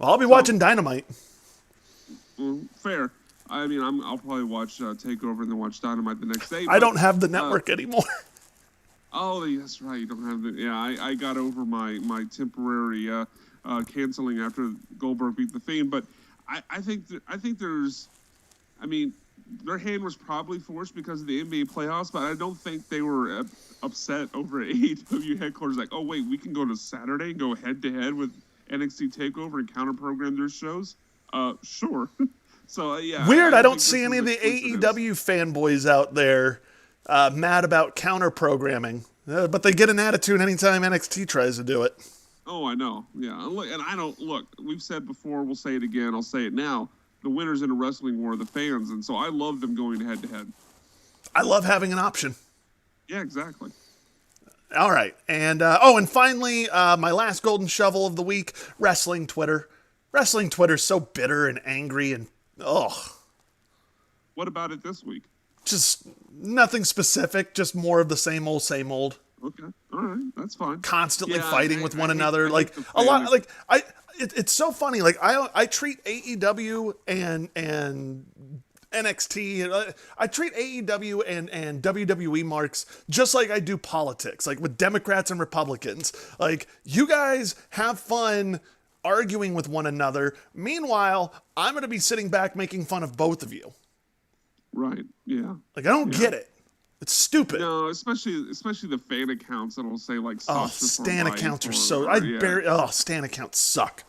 I'll be watching Dynamite. Well, fair. I mean, I'll probably watch TakeOver and then watch Dynamite the next day. I don't have the network anymore. Oh, that's right. You don't have the. Yeah, I got over my temporary canceling after Goldberg beat the Fiend, but I think there's. I mean, their hand was probably forced because of the NBA playoffs, but I don't think they were upset over AEW headquarters. Like, oh wait, we can go to Saturday and go head to head with NXT TakeOver and counter program their shows. Sure. So, yeah. Weird, I don't see any of the AEW fanboys out there mad about counter-programming. But they get an attitude anytime NXT tries to do it. Oh, I know. Yeah. And I don't... Look, we've said before, we'll say it again, I'll say it now. The winners in a wrestling war are the fans, and so I love them going head-to-head. I love having an option. Yeah, exactly. All right. And, and finally, my last golden shovel of the week, wrestling Twitter. Wrestling Twitter's so bitter and angry and What about it this week? Just nothing specific, just more of the same old, same old. Okay, all right, that's fine. Constantly fighting with one another, a lot. It's so funny. Like I treat AEW and NXT. I treat AEW and WWE marks just like I do politics, like with Democrats and Republicans. Like, you guys have fun arguing with one another. Meanwhile, I'm going to be sitting back making fun of both of you. Right. Yeah. Like, I don't get it. It's stupid. No, especially the fan accounts that'll say like. Stan accounts are so. Stan accounts suck.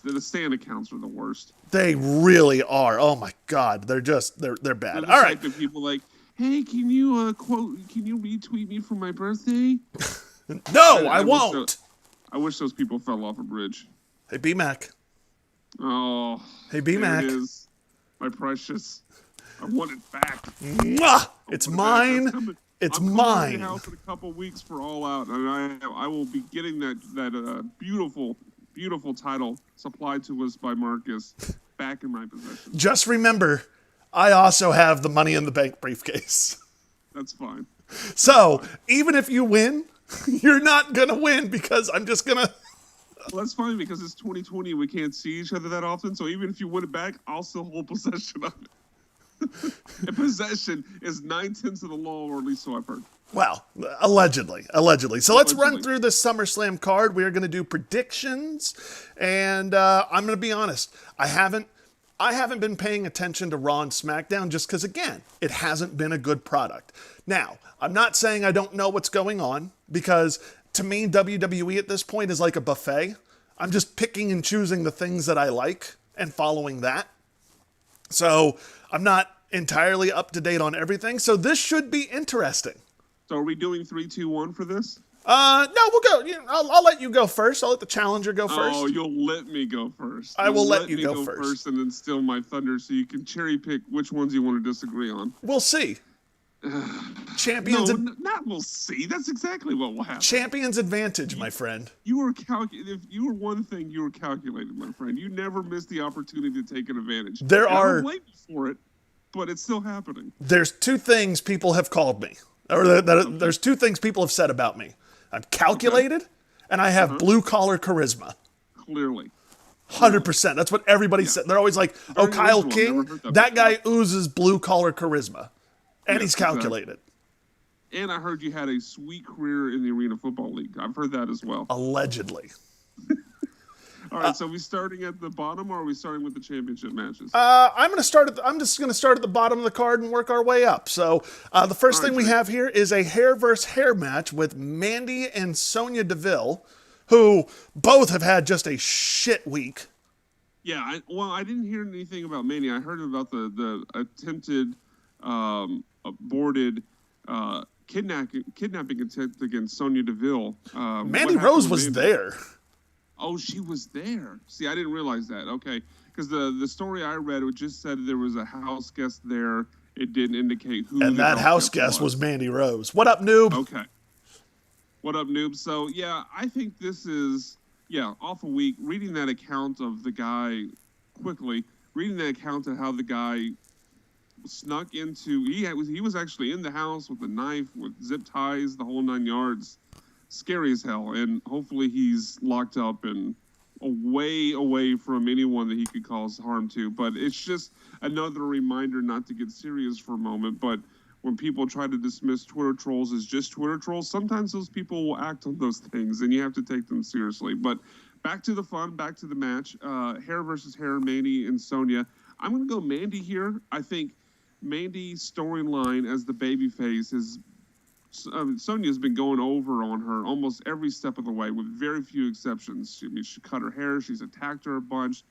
The Stan accounts are the worst. They really are. Oh my God, they're bad. All right. People like, hey, can you Can you retweet me for my birthday? No, I won't. I wish those people fell off a bridge. Hey, B-Mac. Oh. Hey, B-Mac. There it is. My precious. I want it back. Mwah! It's mine. It's mine. I'm coming to the house in a couple weeks for All Out, and I will be getting that beautiful title supplied to us by Marcus back in my possession. Just remember, I also have the Money in the Bank briefcase. That's fine. So, even if you win, you're not going to win because I'm just going to... Well, that's fine because it's 2020 and we can't see each other that often. So even if you win it back, I'll still hold possession of it. And possession is 9/10 of the law, or at least so I've heard. Well, allegedly. So let's run through this SummerSlam card. We are going to do predictions, and I'm going to be honest. I haven't been paying attention to Raw and SmackDown just because, again, it hasn't been a good product. Now, I'm not saying I don't know what's going on because, to me, WWE at this point is like a buffet. I'm just picking and choosing the things that I like and following that. So I'm not entirely up to date on everything. So this should be interesting. So are we doing 3, 2, 1 for this? No, we'll go. I'll let you go first. I'll let the challenger go first. Oh, you'll let me go first. I will let you go first. And then steal my thunder so you can cherry pick which ones you want to disagree on. We'll see. Champions. Not we'll see. That's exactly what will happen. Champions advantage, my friend. If you were one thing, you were calculated, my friend. You never missed the opportunity to take an advantage. I don't blame you for it, but it's still happening. There's two things people have called me, or there's two things people have said about me. I'm calculated, and I have blue collar charisma. Clearly. 100%. That's what everybody said. They're always like, "Oh, Very Kyle original. King, Never heard that that before." guy oozes blue collar charisma, and Yes, he's calculated." And I heard you had a sweet career in the Arena Football League. I've heard that as well. Allegedly. All right, so are we starting at the bottom, or are we starting with the championship matches? I'm just gonna start at the bottom of the card and work our way up. So the first All right, thing we Jake. have here is a hair versus hair match with Mandy and Sonya Deville, who both have had just a shit week. Yeah, I didn't hear anything about Mania. I heard about the attempted, aborted kidnapping attempt against Sonya Deville. Mandy Rose was there. Oh, she was there. See, I didn't realize that. Okay, because the story I read, it just said there was a house guest there. It didn't indicate who. And the that house guest was Mandy Rose. What up, noob? Okay. What up, noob? So, yeah, I think this is, awful week. Reading that account of the guy quickly, reading that account of how the guy snuck into, he was actually in the house with a knife, with zip ties, the whole 9 yards. Scary as hell. And hopefully he's locked up and away from anyone that he could cause harm to. But it's just another reminder not to get serious for a moment. But when people try to dismiss Twitter trolls as just Twitter trolls, sometimes those people will act on those things, and you have to take them seriously. But back to the fun, back to the match. Hair versus hair, Mandy and Sonya. I'm going to go Mandy here. I think Mandy's storyline as the babyface is Sonya's been going over on her almost every step of the way, with very few exceptions. She cut her hair. She's attacked her a bunch.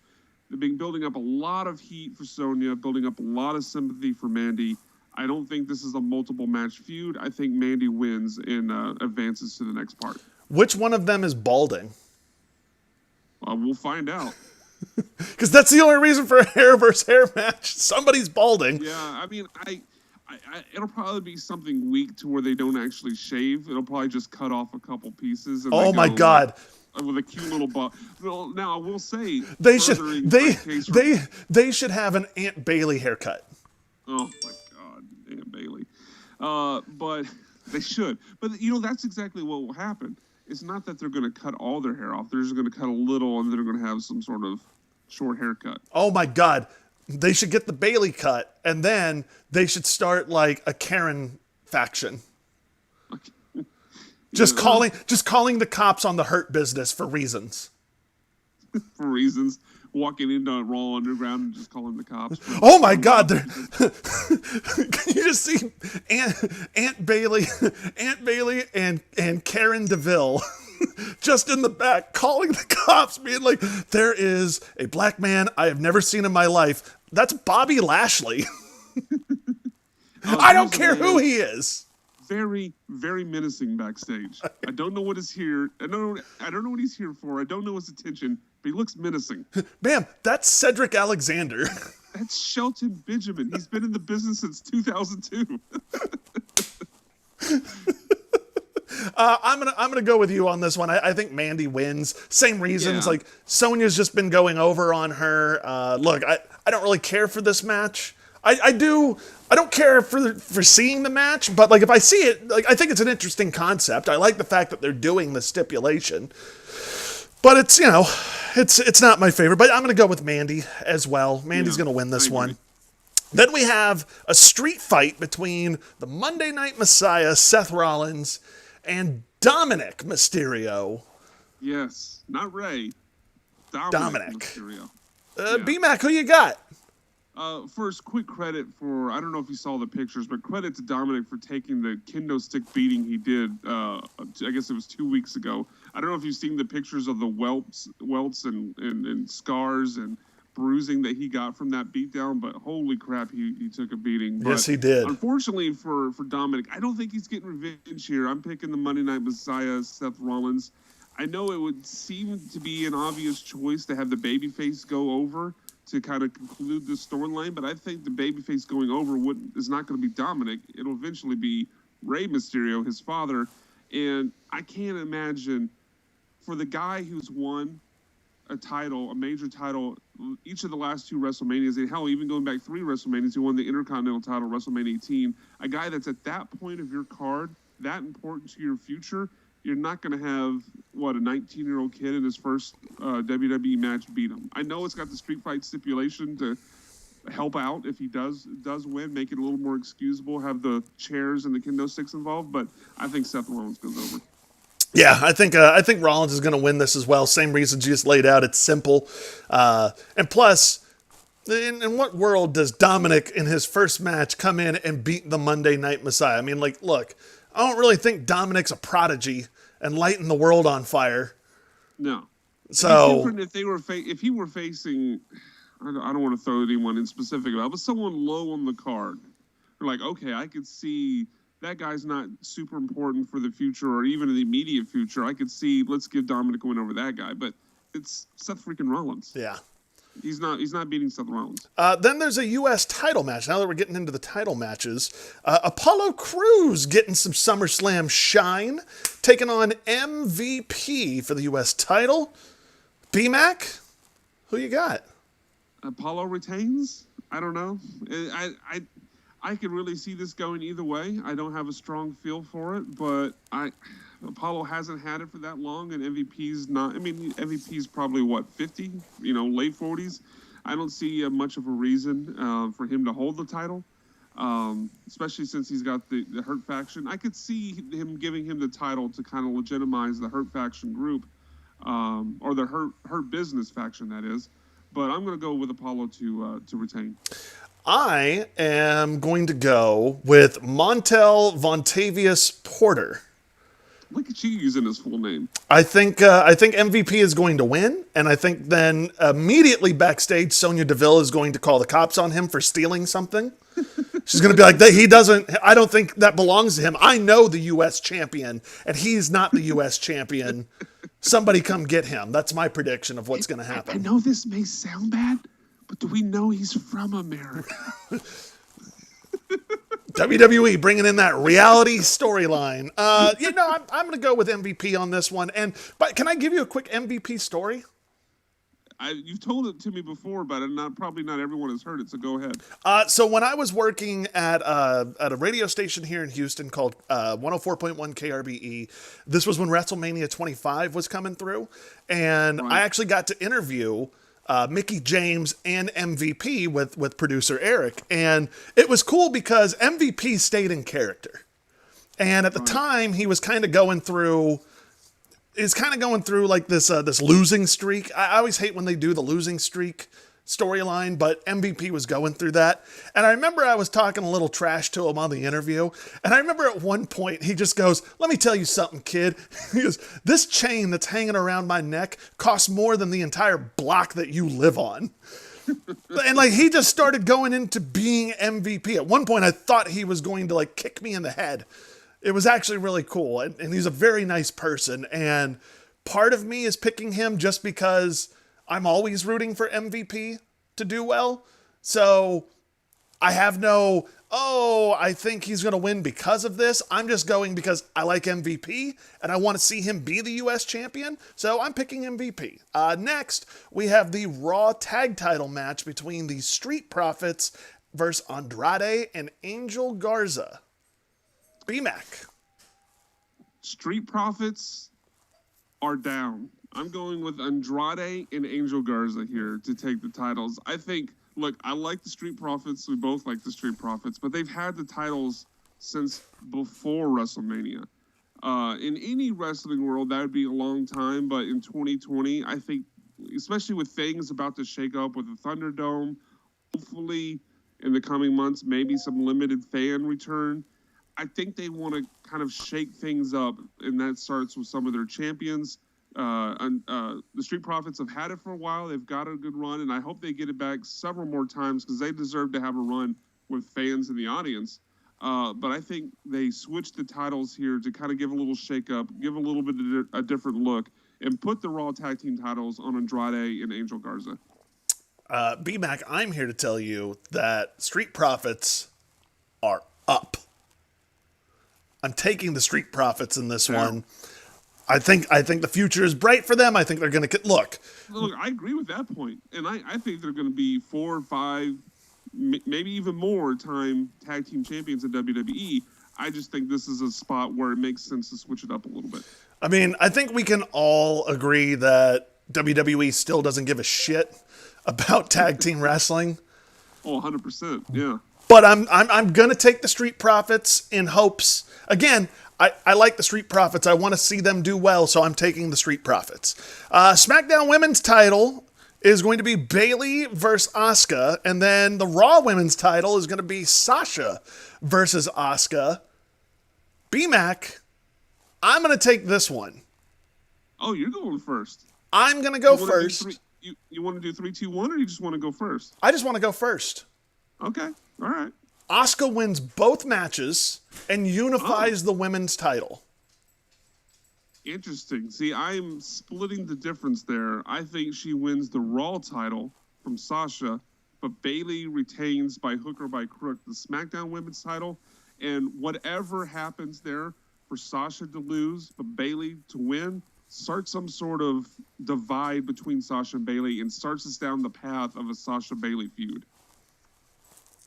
They've been building up a lot of heat for Sonya, building up a lot of sympathy for Mandy. I don't think this is a multiple match feud. I think Mandy wins and advances to the next part. Which one of them is balding? We'll find out. Because that's the only reason for a hair versus hair match. Somebody's balding. Yeah, I mean, it'll probably be something weak to where they don't actually shave. It'll probably just cut off a couple pieces. And Oh my God. With a cute little butt. Well, now I will say They should have an Aunt Bailey haircut. Oh my God, Aunt Bailey. But they should. But that's exactly what will happen. It's not that they're going to cut all their hair off. They're just going to cut a little, and they're going to have some sort of short haircut. Oh my God. They should get the Bailey cut, and then they should start like a Karen faction. Just calling the cops on the Hurt Business for reasons. For reasons. Walking into Raw Underground and just calling the cops. Oh my God! Can you just see Aunt Bailey and Karen DeVille just in the back calling the cops, being like, "There is a black man I have never seen in my life. That's Bobby Lashley. I don't care who he is." Very, very menacing backstage. I don't know what is here. I don't know what he's here for. I don't know his intention, but he looks menacing. Ma'am, that's Cedric Alexander. That's Shelton Benjamin. He's been in the business since 2002. I'm gonna go with you on this one. I think Mandy wins. Same reasons. Yeah. Like Sonya's just been going over on her. Look, I don't really care for this match. I don't care for seeing the match, but like if I see it, like I think it's an interesting concept. I like the fact that they're doing the stipulation, but it's it's not my favorite. But I'm gonna go with Mandy as well. Mandy's gonna win this one. Then we have a street fight between the Monday Night Messiah, Seth Rollins, and Dominic Mysterio. Yes, not Ray. Dominic Mysterio. B-Mac, who you got? First, quick credit for, I don't know if you saw the pictures, but credit to Dominic for taking the kendo stick beating he did, I guess it was 2 weeks ago. I don't know if you've seen the pictures of the welts and scars and bruising that he got from that beatdown, but holy crap, he took a beating. But yes, he did. Unfortunately for Dominic, I don't think he's getting revenge here. I'm picking the Monday Night Messiah, Seth Rollins. I know it would seem to be an obvious choice to have the babyface go over to kind of conclude this storyline, but I think the babyface going over is not going to be Dominic. It'll eventually be Rey Mysterio, his father, and I can't imagine for the guy who's won a major title, each of the last two WrestleManias, and hell, even going back 3 WrestleManias, who won the Intercontinental title, WrestleMania 18, a guy that's at that point of your card, that important to your future, you're not going to have a 19-year-old kid in his first WWE match beat him. I know it's got the street fight stipulation to help out if he does win, make it a little more excusable, have the chairs and the kendo sticks involved. But I think Seth Rollins goes over. Yeah, I think Rollins is going to win this as well. Same reasons you just laid out. It's simple, and plus, in what world does Dominic in his first match come in and beat the Monday Night Messiah? I mean, like, look, I don't really think Dominic's a prodigy and lighting the world on fire. No. So if he were facing, I don't want to throw anyone in specific about, but someone low on the card, they're like, okay, I could see that guy's not super important for the future or even in the immediate future. I could see, let's give Dominic a win over that guy, but it's Seth freaking Rollins. Yeah. He's not beating Seth Rollins. Then there's a U.S. title match. Now that we're getting into the title matches, Apollo Crews getting some SummerSlam shine, taking on MVP for the U.S. title. B-Mac, who you got? Apollo retains? I don't know. I could really see this going either way. I don't have a strong feel for it, but Apollo hasn't had it for that long, and MVP's not. I mean, MVP's probably 50, late 40s. I don't see much of a reason for him to hold the title, especially since he's got the Hurt faction. I could see him giving him the title to kind of legitimize the Hurt faction group, or the Hurt business faction, that is. But I'm going to go with Apollo to retain. I am going to go with Montel Vontavious Porter. Look at you using his full name. I think MVP is going to win, and I think then immediately backstage, Sonya Deville is going to call the cops on him for stealing something. She's going to be like, I don't think that belongs to him. I know the U.S. champion, and he's not the U.S. champion. Somebody come get him. That's my prediction of what's going to happen. I know this may sound bad, but do we know he's from America? WWE bringing in that reality storyline. I'm going to go with MVP on this one. But can I give you a quick MVP story? You've told it to me before, but probably not everyone has heard it, so go ahead. So when I was working at a radio station here in Houston called 104.1 KRBE, this was when WrestleMania 25 was coming through, and Right. I actually got to interview Mickey James and MVP with producer Eric, and it was cool because MVP stayed in character, and at the time he was kind of going through. Is kind of going through like this losing streak. I always hate when they do the losing streak storyline, but MVP was going through that. And I remember I was talking a little trash to him on the interview. And I remember at one point he just goes, "Let me tell you something, kid." He goes, "This chain that's hanging around my neck costs more than the entire block that you live on." And like he just started going into being MVP. At one point I thought he was going to like kick me in the head. It was actually really cool, and he's a very nice person, and part of me is picking him just because I'm always rooting for MVP to do well, so I have I think he's going to win because of this. I'm just going because I like MVP, and I want to see him be the U.S. champion, so I'm picking MVP. Next, we have the Raw Tag Title match between the Street Profits versus Andrade and Angel Garza. B-Mac. Street Profits are down. I'm going with Andrade and Angel Garza here to take the titles. I like the Street Profits. We both like the Street Profits, but they've had the titles since before WrestleMania. In any wrestling world, that would be a long time, but in 2020, I think, especially with things about to shake up with the Thunderdome, hopefully in the coming months, maybe some limited fan return, I think they want to kind of shake things up, and that starts with some of their champions. The Street Profits have had it for a while. They've got a good run, and I hope they get it back several more times because they deserve to have a run with fans in the audience. But I think they switched the titles here to kind of give a little shake-up, give a little bit of a different look, and put the Raw Tag Team titles on Andrade and Angel Garza. B-Mac, I'm here to tell you that Street Profits are up. I'm taking the Street Profits in this one. I think the future is bright for them. I think they're going to look. I agree with that point, and I think they're going to be 4 or 5, maybe even more time tag team champions in WWE. I just think this is a spot where it makes sense to switch it up a little bit. I mean, I think we can all agree that WWE still doesn't give a shit about tag team wrestling. Oh, 100%. Yeah. But I'm gonna take the Street Profits in hopes. Again, I like the Street Profits. I want to see them do well, so I'm taking the Street Profits. SmackDown Women's title is going to be Bayley versus Asuka, and then the Raw Women's title is going to be Sasha versus Asuka. BMAC, I'm going to take this one. Oh, you're going first. I'm going to go first. You want to do 3, 2, 1, or you just want to go first? I just want to go first. Okay. All right. Asuka wins both matches and unifies the women's title. Interesting. See, I'm splitting the difference there. I think she wins the Raw title from Sasha, but Bayley retains by hook or by crook the SmackDown Women's title. And whatever happens there for Sasha to lose, but Bayley to win, starts some sort of divide between Sasha and Bayley and starts us down the path of a Sasha Bayley feud.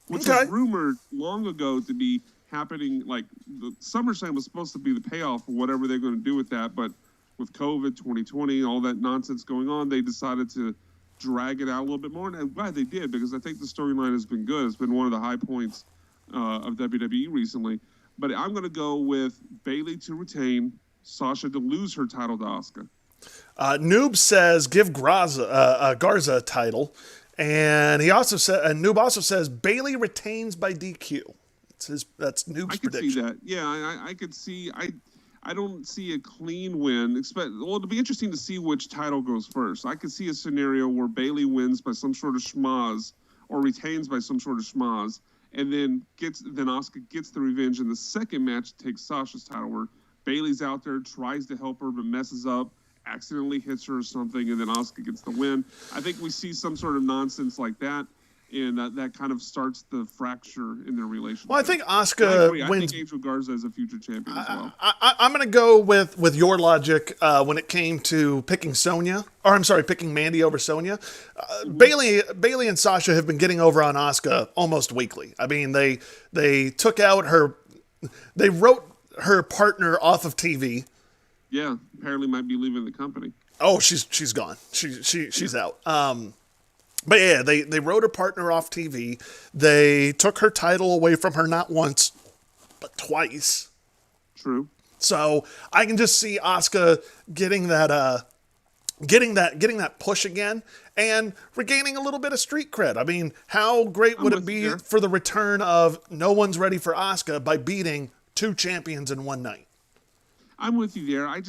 Which was rumored long ago to be happening, like the SummerSlam was supposed to be the payoff for whatever they're going to do with that, but with COVID 2020, all that nonsense going on, they decided to drag it out a little bit more, and I'm glad they did, because I think the storyline has been good. It's been one of the high points of WWE recently. But I'm going to go with Bayley to retain, Sasha to lose her title to Asuka. Noob says give Garza a title, and he also said, Noob also says Bayley retains by DQ. That's Noob's prediction. I could see that. Yeah, I could see. I don't see a clean win. Well, it'll be interesting to see which title goes first. I could see a scenario where Bayley wins by some sort of schmaz or retains by some sort of schmaz, and then Asuka gets the revenge in the second match to take Sasha's title, where Bayley's out there, tries to help her, but messes up, accidentally hits her or something, and then Asuka gets the win. I think we see some sort of nonsense like that, and that kind of starts the fracture in their relationship. Well, I think Asuka wins. I think Angel Garza is a future champion as well. I'm going to go with your logic when it came to picking picking Mandy over Sonya. Bayley and Sasha have been getting over on Asuka almost weekly. I mean, they took out they wrote her partner off of TV. Yeah, apparently might be leaving the company. Oh, she's gone. She's out. But yeah, they wrote her partner off TV. They took her title away from her not once, but twice. True. So I can just see Asuka getting that push again and regaining a little bit of street cred. I mean, how great would it be for the return of No One's Ready for Asuka by beating 2 champions in one night? I'm with you there. I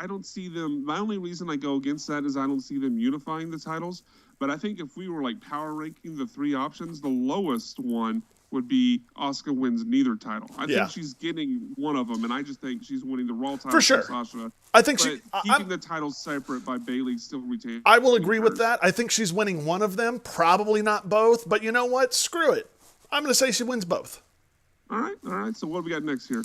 don't see them. My only reason I go against that is I don't see them unifying the titles. But I think if we were like power ranking the 3 options, the lowest one would be Asuka wins neither title. I think she's getting one of them, and I just think she's winning the Raw title for sure. Sasha. I think keeping the titles separate by Bayley still retaining. I will agree with that. I think she's winning one of them, probably not both. But you know what? Screw it. I'm going to say she wins both. All right. So what do we got next here?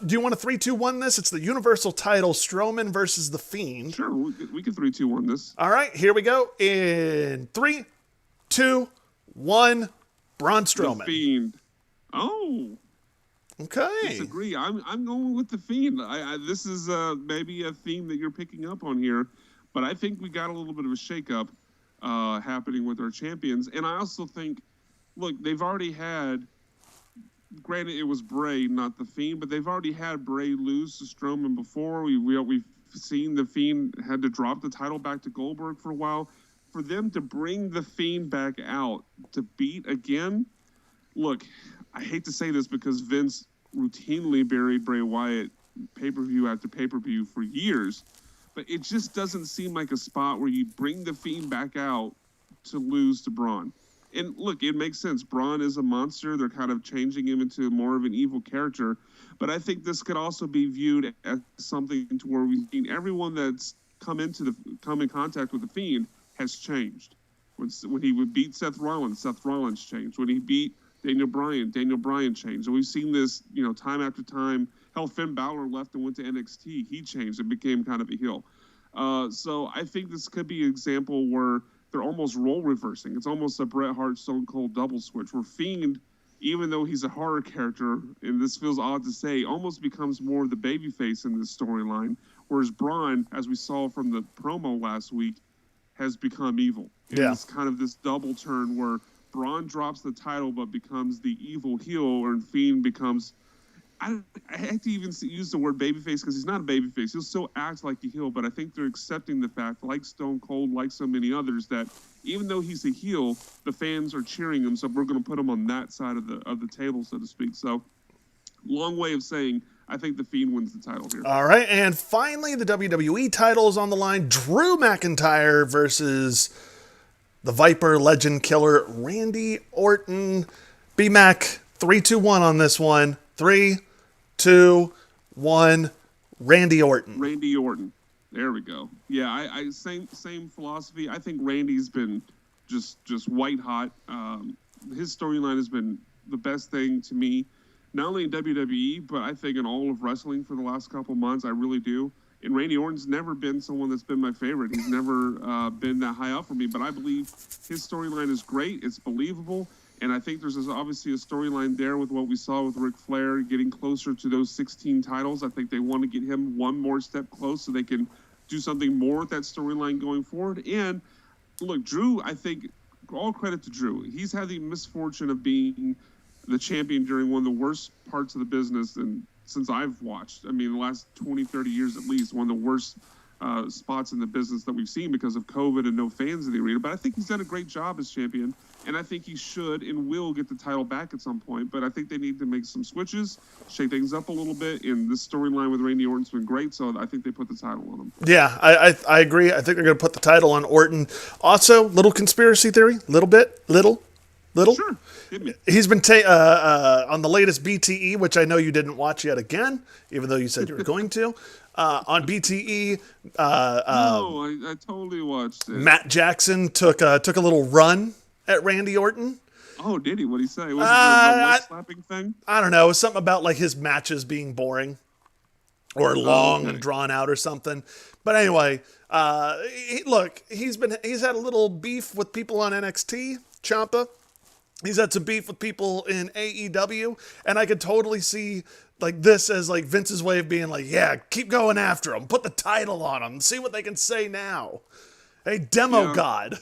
Do you want to 3-2-1 this? It's the Universal title, Strowman versus The Fiend. Sure, we can 3-2-1 this. All right, here we go. In 3, 2, 1, Braun Strowman. The Fiend. Oh. Okay. Disagree. I'm going with The Fiend. This is maybe a theme that you're picking up on here, but I think we got a little bit of a shakeup happening with our champions, and I also think, look, they've already had. Granted, it was Bray, not The Fiend, but they've already had Bray lose to Strowman before. We've seen The Fiend had to drop the title back to Goldberg for a while. For them to bring The Fiend back out to beat again, look, I hate to say this because Vince routinely buried Bray Wyatt pay-per-view after pay-per-view for years, but it just doesn't seem like a spot where you bring The Fiend back out to lose to Braun. And look, it makes sense. Braun is a monster. They're kind of changing him into more of an evil character. But I think this could also be viewed as something to where we've seen everyone that's come in contact with the Fiend has changed. When he would beat Seth Rollins changed. When he beat Daniel Bryan changed. And we've seen this, time after time. Hell, Finn Balor left and went to NXT. He changed and became kind of a heel. So I think this could be an example where they're almost role reversing. It's almost a Bret Hart Stone Cold double switch where Fiend, even though he's a horror character, and this feels odd to say, almost becomes more of the babyface in this storyline, whereas Braun, as we saw from the promo last week, has become evil. Yeah. It's kind of this double turn where Braun drops the title but becomes the evil heel, and Fiend becomes... I hate to even use the word babyface because he's not a babyface. He'll still act like a heel, but I think they're accepting the fact, like Stone Cold, like so many others, that even though he's a heel, the fans are cheering him, so we're going to put him on that side of the table, so to speak. So, long way of saying I think the Fiend wins the title here. All right, and finally, the WWE title is on the line. Drew McIntyre versus the Viper legend killer Randy Orton. B-Mac, 3-2-1 on this one. 3, 2, 1. Randy Orton. Randy Orton. There we go. Yeah, I same philosophy. I think Randy's been just white hot. His storyline has been the best thing to me, not only in WWE, but I think in all of wrestling for the last couple months. I really do. And Randy Orton's never been someone that's been my favorite. He's never been that high up for me. But I believe his storyline is great. It's believable. And I think there's obviously a storyline there with what we saw with Ric Flair getting closer to those 16 titles. I think they want to get him one more step close so they can do something more with that storyline going forward. And look, Drew, I think all credit to Drew. He's had the misfortune of being the champion during one of the worst parts of the business and since I've watched. I mean, the last 20, 30 years at least, one of the worst spots in the business that we've seen because of COVID and no fans in the arena. But I think he's done a great job as champion, and I think he should and will get the title back at some point. But I think they need to make some switches, shake things up a little bit, and this storyline with Randy Orton's been great, so I think they put the title on him. Yeah, I agree. I think they're going to put the title on Orton. Also, little conspiracy theory, little. Sure. Hit me. He's been on the latest BTE, which I know you didn't watch yet again, even though you said you were going to. On BTE, no, I totally watched it. Matt Jackson took a little run at Randy Orton. Oh, did he? What did he say? Was it the slapping thing? I don't know. It was something about like his matches being boring or long and drawn out or something. But anyway, he's had a little beef with people on NXT, Ciampa. He's had some beef with people in AEW, and I could totally see like this as like Vince's way of being like, yeah, keep going after him, put the title on him, see what they can say now. Hey, demo god.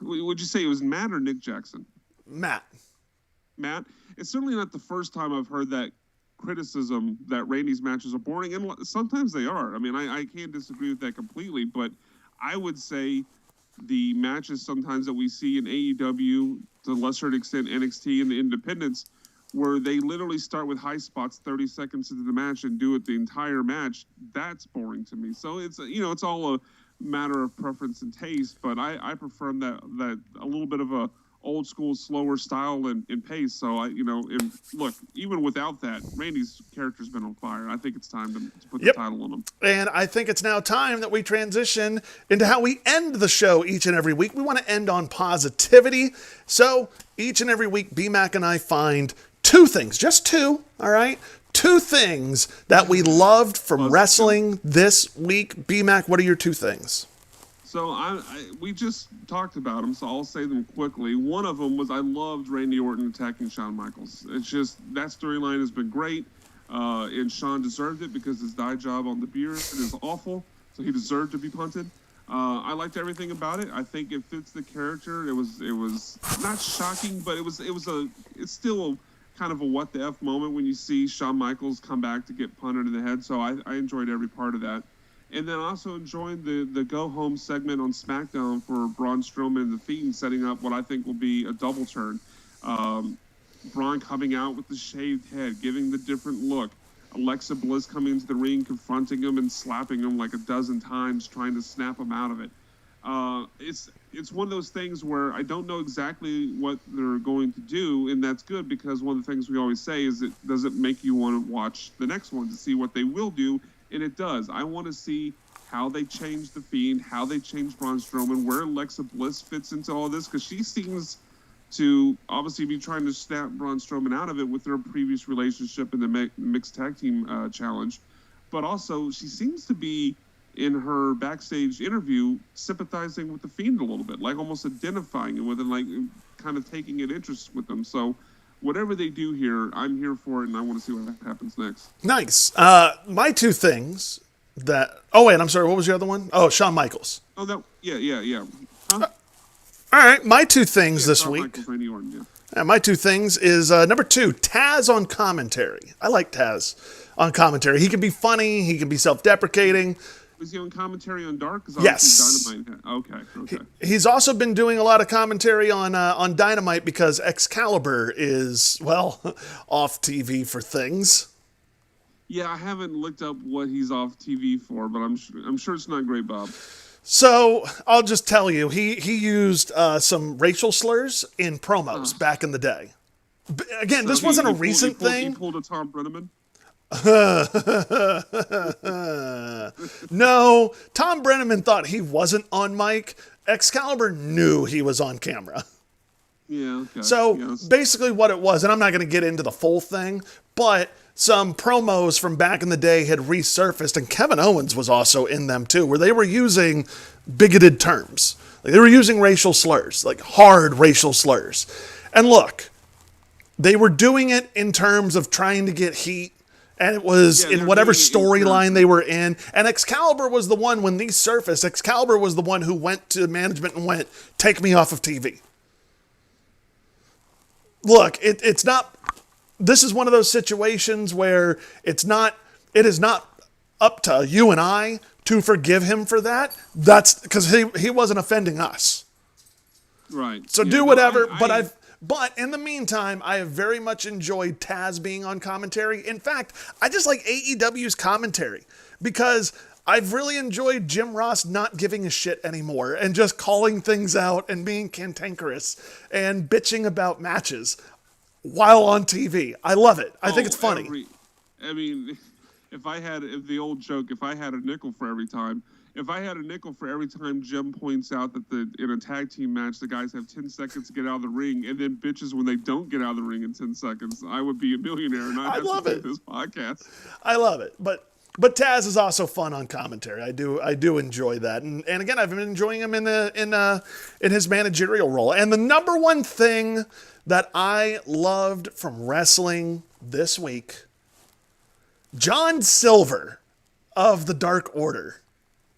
Would you say it was Matt or Nick Jackson? Matt. It's certainly not the first time I've heard that criticism that Randy's matches are boring, and sometimes they are. I mean, I can't disagree with that completely, but I would say the matches sometimes that we see in AEW, to a lesser extent NXT and the independents, where they literally start with high spots 30 seconds into the match and do it the entire match, that's boring to me. So it's it's all a matter of preference and taste, but I prefer that a little bit of a old school, slower style and pace. So and look, even without that, Randy's character's been on fire. I think it's time to put the title on him. And I think it's now time that we transition into how we end the show each and every week. We want to end on positivity. So each and every week, B-Mac and I find 2 things, just 2, all right? 2 things that we loved from wrestling this week. B-Mac, what are your 2 things? So we just talked about them, so I'll say them quickly. One of them was I loved Randy Orton attacking Shawn Michaels. It's just that storyline has been great, and Shawn deserved it because his dye job on the beard is awful, so he deserved to be punted. I liked everything about it. I think it fits the character. It was not shocking, but it's still kind of a what the F moment when you see Shawn Michaels come back to get punted in the head. So I enjoyed every part of that. And then also enjoyed the go-home segment on SmackDown for Braun Strowman and The Fiend, setting up what I think will be a double turn. Braun coming out with the shaved head, giving the different look. Alexa Bliss coming into the ring, confronting him and slapping him like a dozen times, trying to snap him out of it. It's one of those things where I don't know exactly what they're going to do, and that's good because one of the things we always say is it doesn't make you want to watch the next one to see what they will do. And it does. I want to see how they change The Fiend, how they change Braun Strowman, where Alexa Bliss fits into all this, because she seems to obviously be trying to snap Braun Strowman out of it with their previous relationship in the mixed tag team challenge. But also, she seems to be, in her backstage interview, sympathizing with The Fiend a little bit, like almost identifying it with it, like kind of taking an interest with them. So whatever they do here, I'm here for it, and I want to see what happens next. Nice. My two things that. Oh wait, I'm sorry. What was the other one? Oh, Shawn Michaels. Oh, yeah. Huh? All right, my two things this Shawn week. Michaels, Randy Orton, yeah. My two things is number 2, Taz on commentary. I like Taz on commentary. He can be funny. He can be self-deprecating. Was he on commentary on Dark? 'Cause Yes. Dynamite okay. He's also been doing a lot of commentary on Dynamite because Excalibur is, well, off TV for things. Yeah, I haven't looked up what he's off TV for, but I'm sure it's not great, Bob. So I'll just tell you, he used some racial slurs in promos back in the day. Again, So this wasn't a he recent thing. He pulled a Tom Brenneman? No, Tom Brenneman thought he wasn't on mic. Excalibur knew he was on camera. Yeah, okay. So yes. basically what it was, and I'm not going to get into the full thing, but some promos from back in the day had resurfaced, and Kevin Owens was also in them too, where they were using bigoted terms. Like they were using racial slurs, like hard racial slurs. And look, they were doing it in terms of trying to get heat, and it was in whatever storyline they were in. And Excalibur was the one, when these surfaced, Excalibur was the one who went to management and went, take me off of TV. Look, it's not, this is one of those situations where it is not up to you and I to forgive him for that. That's because he wasn't offending us. Right. So do whatever, but in the meantime, I have very much enjoyed Taz being on commentary. In fact, I just like AEW's commentary because I've really enjoyed Jim Ross not giving a shit anymore and just calling things out and being cantankerous and bitching about matches while on TV. I love it. I think it's funny. If the old joke, if I had a nickel for every time Jim points out that in a tag team match, the guys have 10 seconds to get out of the ring and then bitches when they don't get out of the ring in 10 seconds, I would be a millionaire and I'd have to do this podcast. I love it. But Taz is also fun on commentary. I do enjoy that. And again, I've been enjoying him in his managerial role. And the number one thing that I loved from wrestling this week, John Silver of the Dark Order.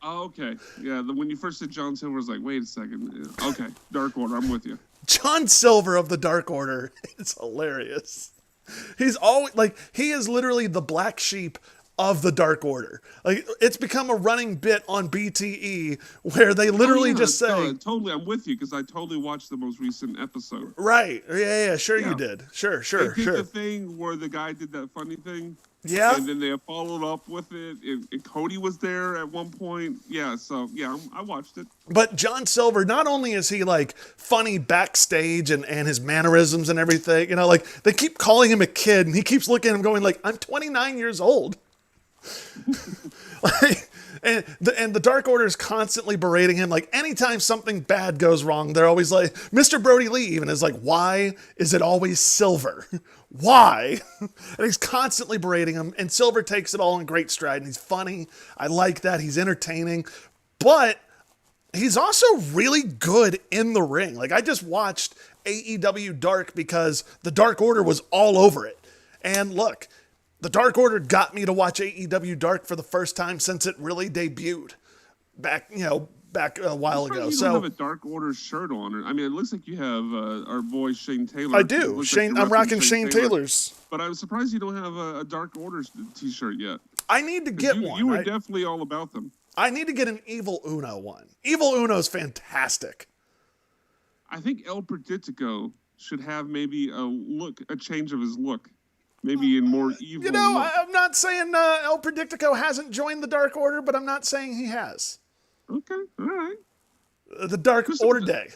Oh, okay. Yeah, when you first said John Silver, I was like, wait a second. Okay, Dark Order, I'm with you. John Silver of the Dark Order is hilarious. He's always, he is literally the black sheep of the Dark Order. Like, it's become a running bit on BTE where they literally just say... totally, I'm with you, because I totally watched the most recent episode. Right. Yeah, sure you did. Sure. They did the thing where the guy did that funny thing. Yeah. And then they followed up with it. And Cody was there at one point. Yeah, so, yeah, I watched it. But John Silver, not only is he, funny backstage and his mannerisms and everything, they keep calling him a kid, and he keeps looking at him going, I'm 29 years old. And the Dark Order is constantly berating him. Anytime something bad goes wrong, they're always like, Mr. Brody Lee even is like, why is it always Silver? Why? And he's constantly berating him, and Silver takes it all in great stride, and he's funny. I like that. He's entertaining, but he's also really good in the ring. I just watched AEW Dark because the Dark Order was all over it. And look, the Dark Order got me to watch AEW Dark for the first time since it really debuted back a while ago. You don't have a Dark Order shirt on. It looks like you have our boy Shane Taylor. I do. I'm rocking Shane Taylor's. But I'm surprised you don't have a Dark Order t-shirt yet. I need to get one. You were definitely all about them. I need to get an Evil Uno one. Evil Uno's fantastic. I think El Predictico should have maybe a change of his look. Maybe in more evil. I'm not saying El Predictico hasn't joined the Dark Order, but I'm not saying he has. Okay, all right. The Dark Order Day.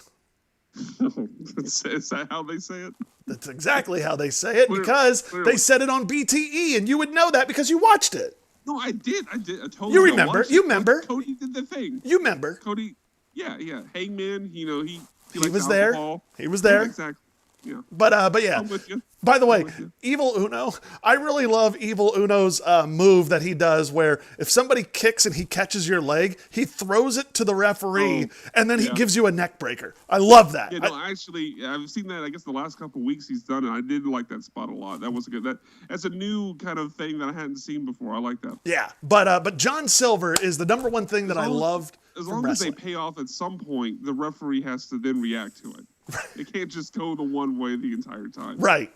Is that how they say it? That's exactly how they say it, because they said it on BTE, and you would know that because you watched it. No, I did. I totally. You remember? You remember? Cody did the thing. You remember? Cody, yeah. Hangman, he was there. He was there. Yeah, exactly. Yeah. But yeah. I'm with you. By the way, with you. Evil Uno, I really love Evil Uno's move that he does where if somebody kicks and he catches your leg, he throws it to the referee and then he yeah. gives you a neck breaker. I love that. Yeah, no, actually, I've seen that. I guess the last couple of weeks he's done it. I did like that spot a lot. That was good. That's a new kind of thing that I hadn't seen before. I like that. Yeah, but John Silver is the number one thing that I loved. As from long as they wrestling. pay off at some point, the referee has to then react to it. It can't just go the one way the entire time. Right.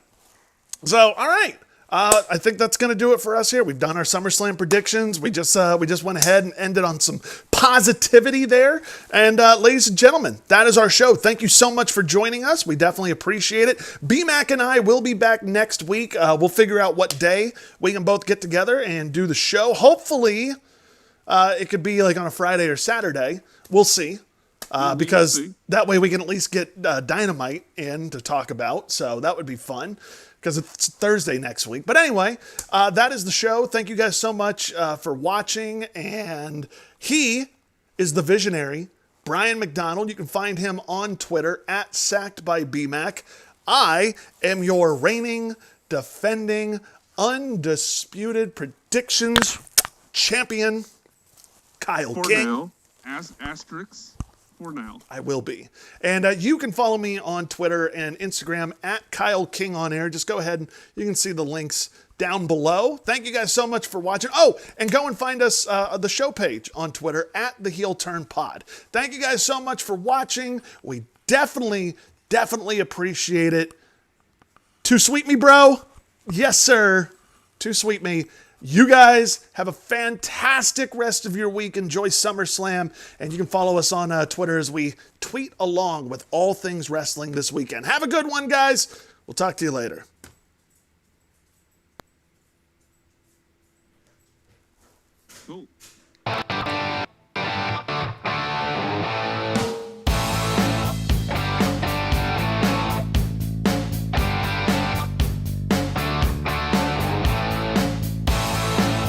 So, all right. I think that's going to do it for us here. We've done our SummerSlam predictions. We just went ahead and ended on some positivity there. And ladies and gentlemen, that is our show. Thank you so much for joining us. We definitely appreciate it. BMAC and I will be back next week. We'll figure out what day we can both get together and do the show. Hopefully, it could be like on a Friday or Saturday. We'll see. Because that way we can at least get Dynamite in to talk about. So that would be fun because it's Thursday next week. But anyway, that is the show. Thank you guys so much for watching. And he is the visionary, Brian McDonald. You can find him on Twitter at SackedByBMac. I am your reigning, defending, undisputed predictions champion, Kyle For King. now, asterisks. For now. I will be. And you can follow me on Twitter and Instagram at Kyle King on Air. Just go ahead and you can see the links down below. Thank you guys so much for watching. Oh, and go and find us the show page on Twitter at The Heel Turn Pod. Thank you guys so much for watching. We definitely appreciate it. Too sweet me, bro? Yes, sir. Too sweet me. You guys have a fantastic rest of your week. Enjoy SummerSlam. And you can follow us on Twitter as we tweet along with all things wrestling this weekend. Have a good one, guys. We'll talk to you later. Cool.